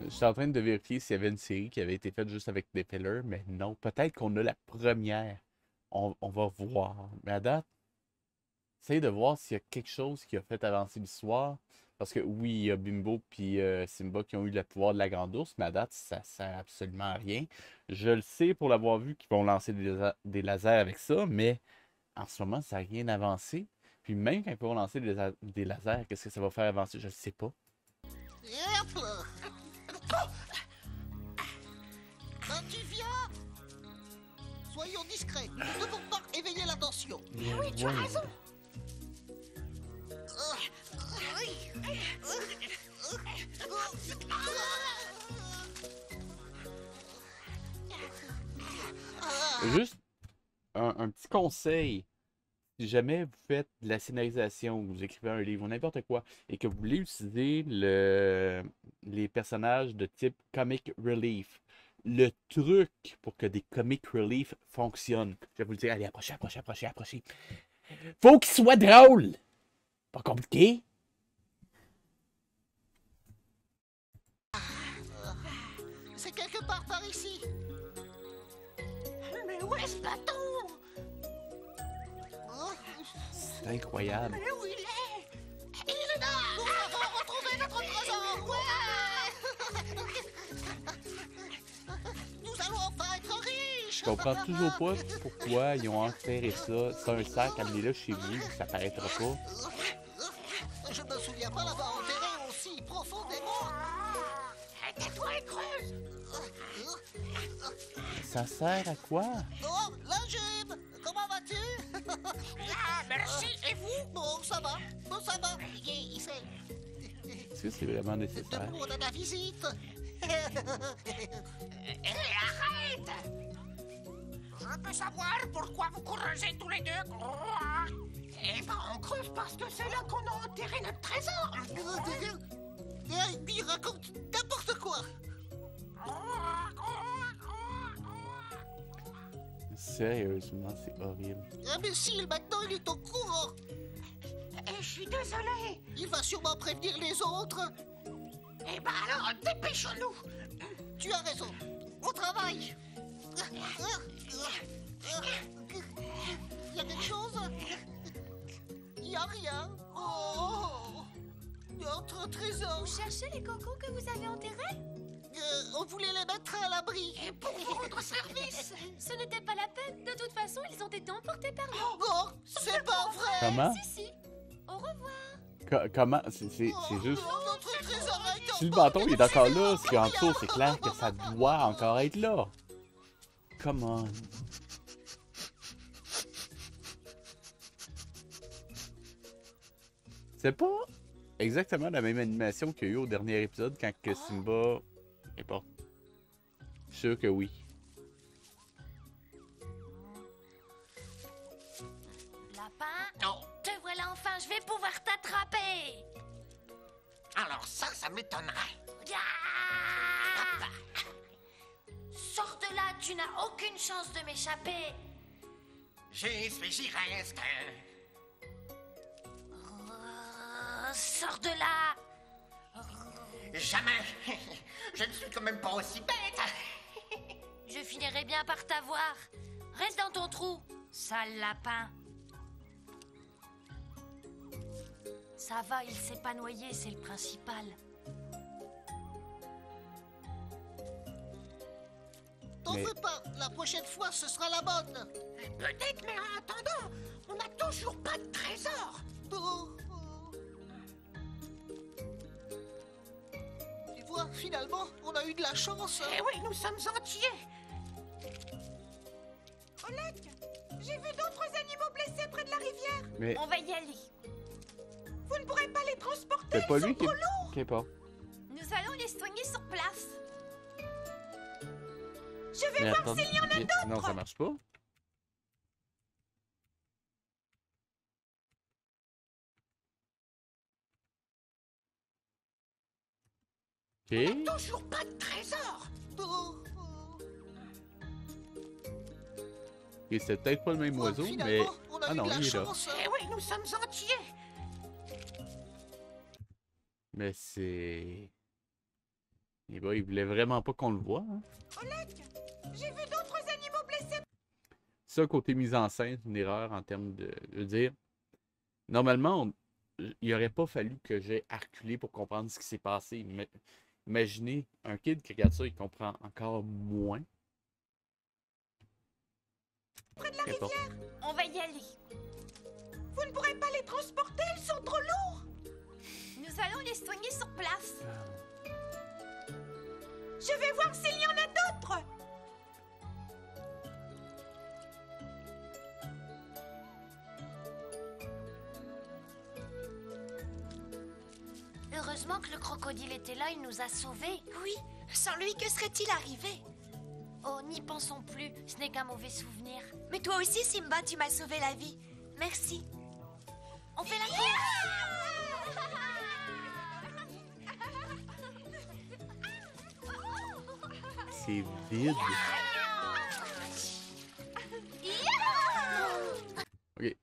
Je suis en train de vérifier s'il y avait une série qui avait été faite juste avec des fillers, mais non. Peut-être qu'on a la première. On va voir. Mais à date, essaye de voir s'il y a quelque chose qui a fait avancer l'histoire. Parce que oui, il y a Bimbo puis Simba qui ont eu le pouvoir de la grande ours, mais à date, ça sert absolument à rien. Je le sais pour l'avoir vu qu'ils vont lancer des lasers avec ça, mais en ce moment, ça n'a rien avancé. Puis même quand ils vont lancer des lasers, qu'est-ce que ça va faire avancer? Je ne sais pas. Et hop là. Quand tu viens, soyons discrets. Nous ne devons pas éveiller l'attention. Oui, tu as raison. Juste un petit conseil. Si jamais vous faites de la scénarisation, vous écrivez un livre ou n'importe quoi, et que vous voulez utiliser les personnages de type comic relief, le truc pour que des comic relief fonctionnent, je vais vous le dire, allez, approchez. Faut qu'il soit drôle! Pas compliqué? C'est quelque part par ici. Mais où est ce bâton? C'est incroyable. Mais où il est? Il est là. Nous avons retrouvé notre trésor. Ouais. Nous allons enfin être riches. Je comprends toujours pas pourquoi ils ont enterré ça. C'est un sac, amenez-le chez vous, ça paraîtra pas. Je me souviens pas l'avoir enterré aussi profondément. Tais-toi et creuse. Ça sert à quoi? Oh, la Jim, comment vas-tu? Ah, merci. Et vous? Bon, ça va. Est-ce que c'est vraiment nécessaire? On a la visite. Arrête! Je peux savoir pourquoi vous creusez tous les deux? Eh ben, on creuse parce que c'est là qu'on a enterré notre trésor. Il raconte n'importe quoi. Sérieusement, c'est horrible. Imbécile, maintenant il est au courant. Je suis désolé. Il va sûrement prévenir les autres. Eh ben alors, dépêchons-nous. Tu as raison. Au travail. Il y a quelque chose? Il n'y a rien. Oh, notre trésor. Vous cherchez les cocos que vous avez enterrés? On voulait les mettre à l'abri. Et pour votre service. Ce n'était pas la peine. De toute façon, ils ont été emportés par nous. Oh, c'est pas vrai. Comment? Si. Au revoir. Comment? C'est juste... Notre trésor a été Si le bâton il est encore là, ce qu'il y a en dessous, c'est clair que ça doit encore être là. Come on. C'est pas exactement la même animation qu'il y a eu au dernier épisode quand que Simba est pas. Je suis sûr que oui. Lapin, te voilà enfin, je vais pouvoir t'attraper. Alors ça m'étonnerait. Sors de là, tu n'as aucune chance de m'échapper. J'y reste. Sors de là. Jamais. Je ne suis quand même pas aussi bête. Je finirai bien par t'avoir. Reste dans ton trou, sale lapin. Ça va, il s'est pas noyé, c'est le principal. T'en fais pas. La prochaine fois, ce sera la bonne. Peut-être, mais en attendant, on n'a toujours pas de trésor. Tu vois, finalement, on a eu de la chance. Eh oui, nous sommes entiers. Oleg, j'ai vu d'autres animaux blessés près de la rivière. Mais On va y aller. Vous ne pourrez pas les transporter, c'est pas ils lui sont trop lourds. qui est pas. Nous allons les soigner sur place. Je vais Mais voir attendez, s'il y en a d'autres. non, ça marche pas. Ok. Toujours pas de trésor. Et c'est peut-être pas le même oiseau, mais... Ah non, il est là. Eh oui, nous sommes entiers. Mais c'est... Eh ben, il voulait vraiment pas qu'on le voit. Hein. Oleg, j'ai vu d'autres animaux blessés. Ça, côté mise en scène, c'est une erreur en termes de... Je veux dire, normalement, il aurait pas fallu que j'aie à reculer pour comprendre ce qui s'est passé. Imaginez, un kid qui regarde ça, il comprend encore moins. Près de la Qu'importe. rivière. On va y aller. Vous ne pourrez pas les transporter, ils sont trop lourds. Nous allons les soigner sur place. Je vais voir s'il y en a d'autres. Heureusement que le crocodile était là, il nous a sauvés. Oui, sans lui, que serait-il arrivé? Oh, n'y pensons plus, ce n'est qu'un mauvais souvenir. Mais toi aussi, Simba, tu m'as sauvé la vie. Merci. On fait la course! C'est vide. Ok.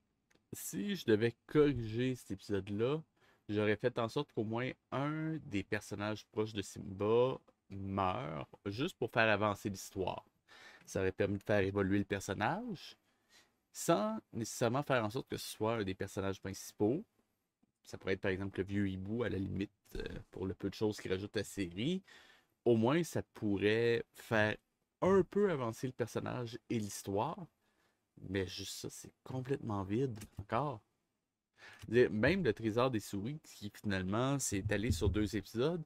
Si je devais corriger cet épisode-là, j'aurais fait en sorte qu'au moins un des personnages proches de Simba meure, juste pour faire avancer l'histoire. Ça aurait permis de faire évoluer le personnage, sans nécessairement faire en sorte que ce soit un des personnages principaux. Ça pourrait être par exemple le vieux hibou à la limite, pour le peu de choses qu'il rajoute à la série. Au moins, ça pourrait faire un peu avancer le personnage et l'histoire. Mais juste ça, c'est complètement vide encore. Même le trésor des souris, qui finalement s'est étalé sur 2 épisodes,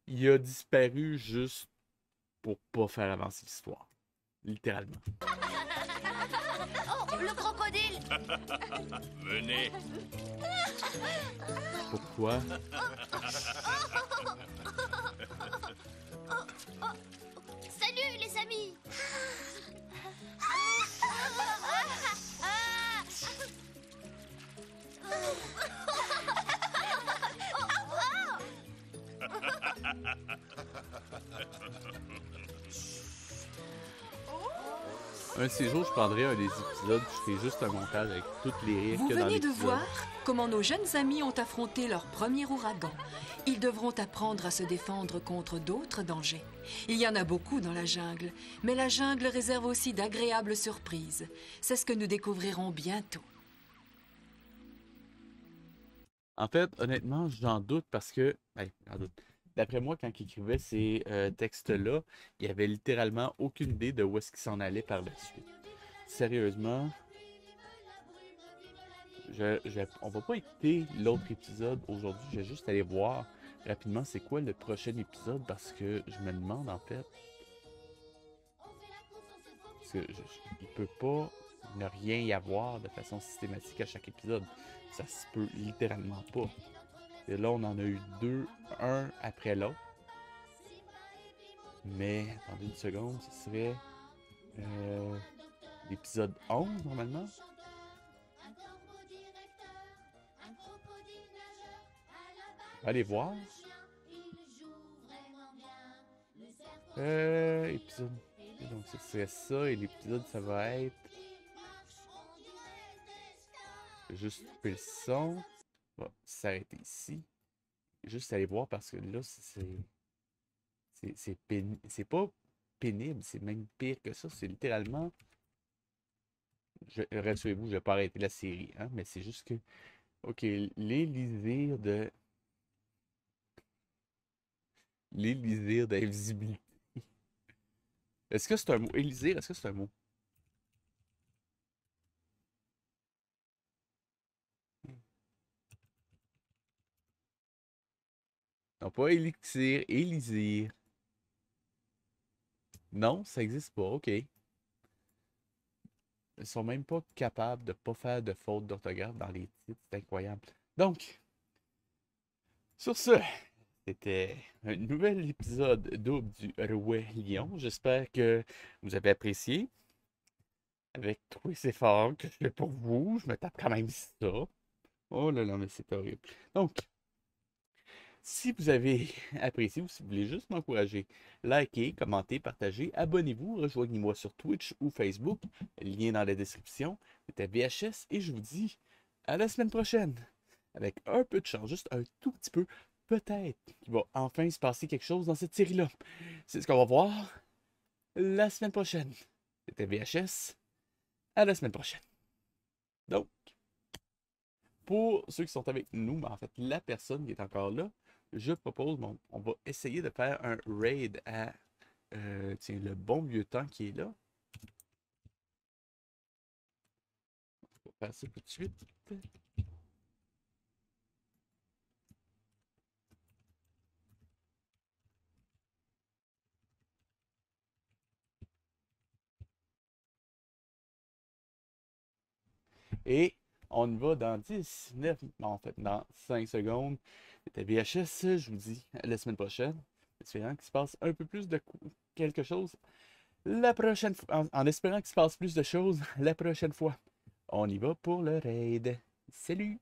il a disparu juste pour pas faire avancer l'histoire. Littéralement. Oh, le crocodile! Venez. Pourquoi? Salut les amis! Un de ces jours, je prendrai un des épisodes, je ferai juste un montage avec toutes les rires Vous qu'il y a dans venez de l'épisode. voir comment nos jeunes amis ont affronté leur premier ouragan. Ils devront apprendre à se défendre contre d'autres dangers. Il y en a beaucoup dans la jungle, mais la jungle réserve aussi d'agréables surprises. C'est ce que nous découvrirons bientôt. En fait, honnêtement, j'en doute parce que... j'en doute. D'après moi, quand il écrivait ces textes-là, il avait littéralement aucune idée de où est-ce qu'il s'en allait par la suite. Sérieusement, on va pas écouter l'autre épisode aujourd'hui, je vais juste aller voir rapidement c'est quoi le prochain épisode parce que je me demande en fait... Parce que il peut pas ne rien y avoir de façon systématique à chaque épisode. Ça se peut littéralement pas. Et là, on en a eu 2, un après l'autre. Mais, attendez une seconde, ce serait l'épisode 11, normalement. On va aller voir. Épisode... Donc, ce serait ça, et l'épisode, ça va être... Juste couper le son. On va s'arrêter ici. Juste aller voir parce que là, c'est pas pénible, c'est même pire que ça. C'est littéralement... Rassurez-vous, je vais pas arrêter la série, hein, mais c'est juste que... Ok, l'élixir de... L'élixir d'invisibilité. Est-ce que c'est un mot? Élixir, est-ce que c'est un mot? Non, pas élixir, élixir. Non, ça n'existe pas, ok. Ils sont même pas capables de pas faire de fautes d'orthographe dans les titres, c'est incroyable. Donc, sur ce, c'était un nouvel épisode double du Roi Lion. J'espère que vous avez apprécié. Avec tous les efforts que je fais pour vous, je me tape quand même ça. Oh là là, mais c'est horrible. Donc, si vous avez apprécié ou si vous voulez juste m'encourager, likez, commentez, partagez, abonnez-vous, rejoignez-moi sur Twitch ou Facebook, lien dans la description. C'était VHS et je vous dis à la semaine prochaine. Avec un peu de chance, juste un tout petit peu, peut-être qu'il va enfin se passer quelque chose dans cette série-là. C'est ce qu'on va voir la semaine prochaine. C'était VHS. À la semaine prochaine. Donc, pour ceux qui sont avec nous, mais en fait, la personne qui est encore là, je propose, bon, on va essayer de faire un raid à tiens, le bon vieux temps qui est là. On va faire ça tout de suite. Et on y va dans 10, 9, en fait, dans 5 secondes. C'était VHS, je vous dis la semaine prochaine. Espérant qu'il se passe un peu plus de quelque chose la prochaine fois. En espérant qu'il se passe plus de choses la prochaine fois. On y va pour le raid. Salut!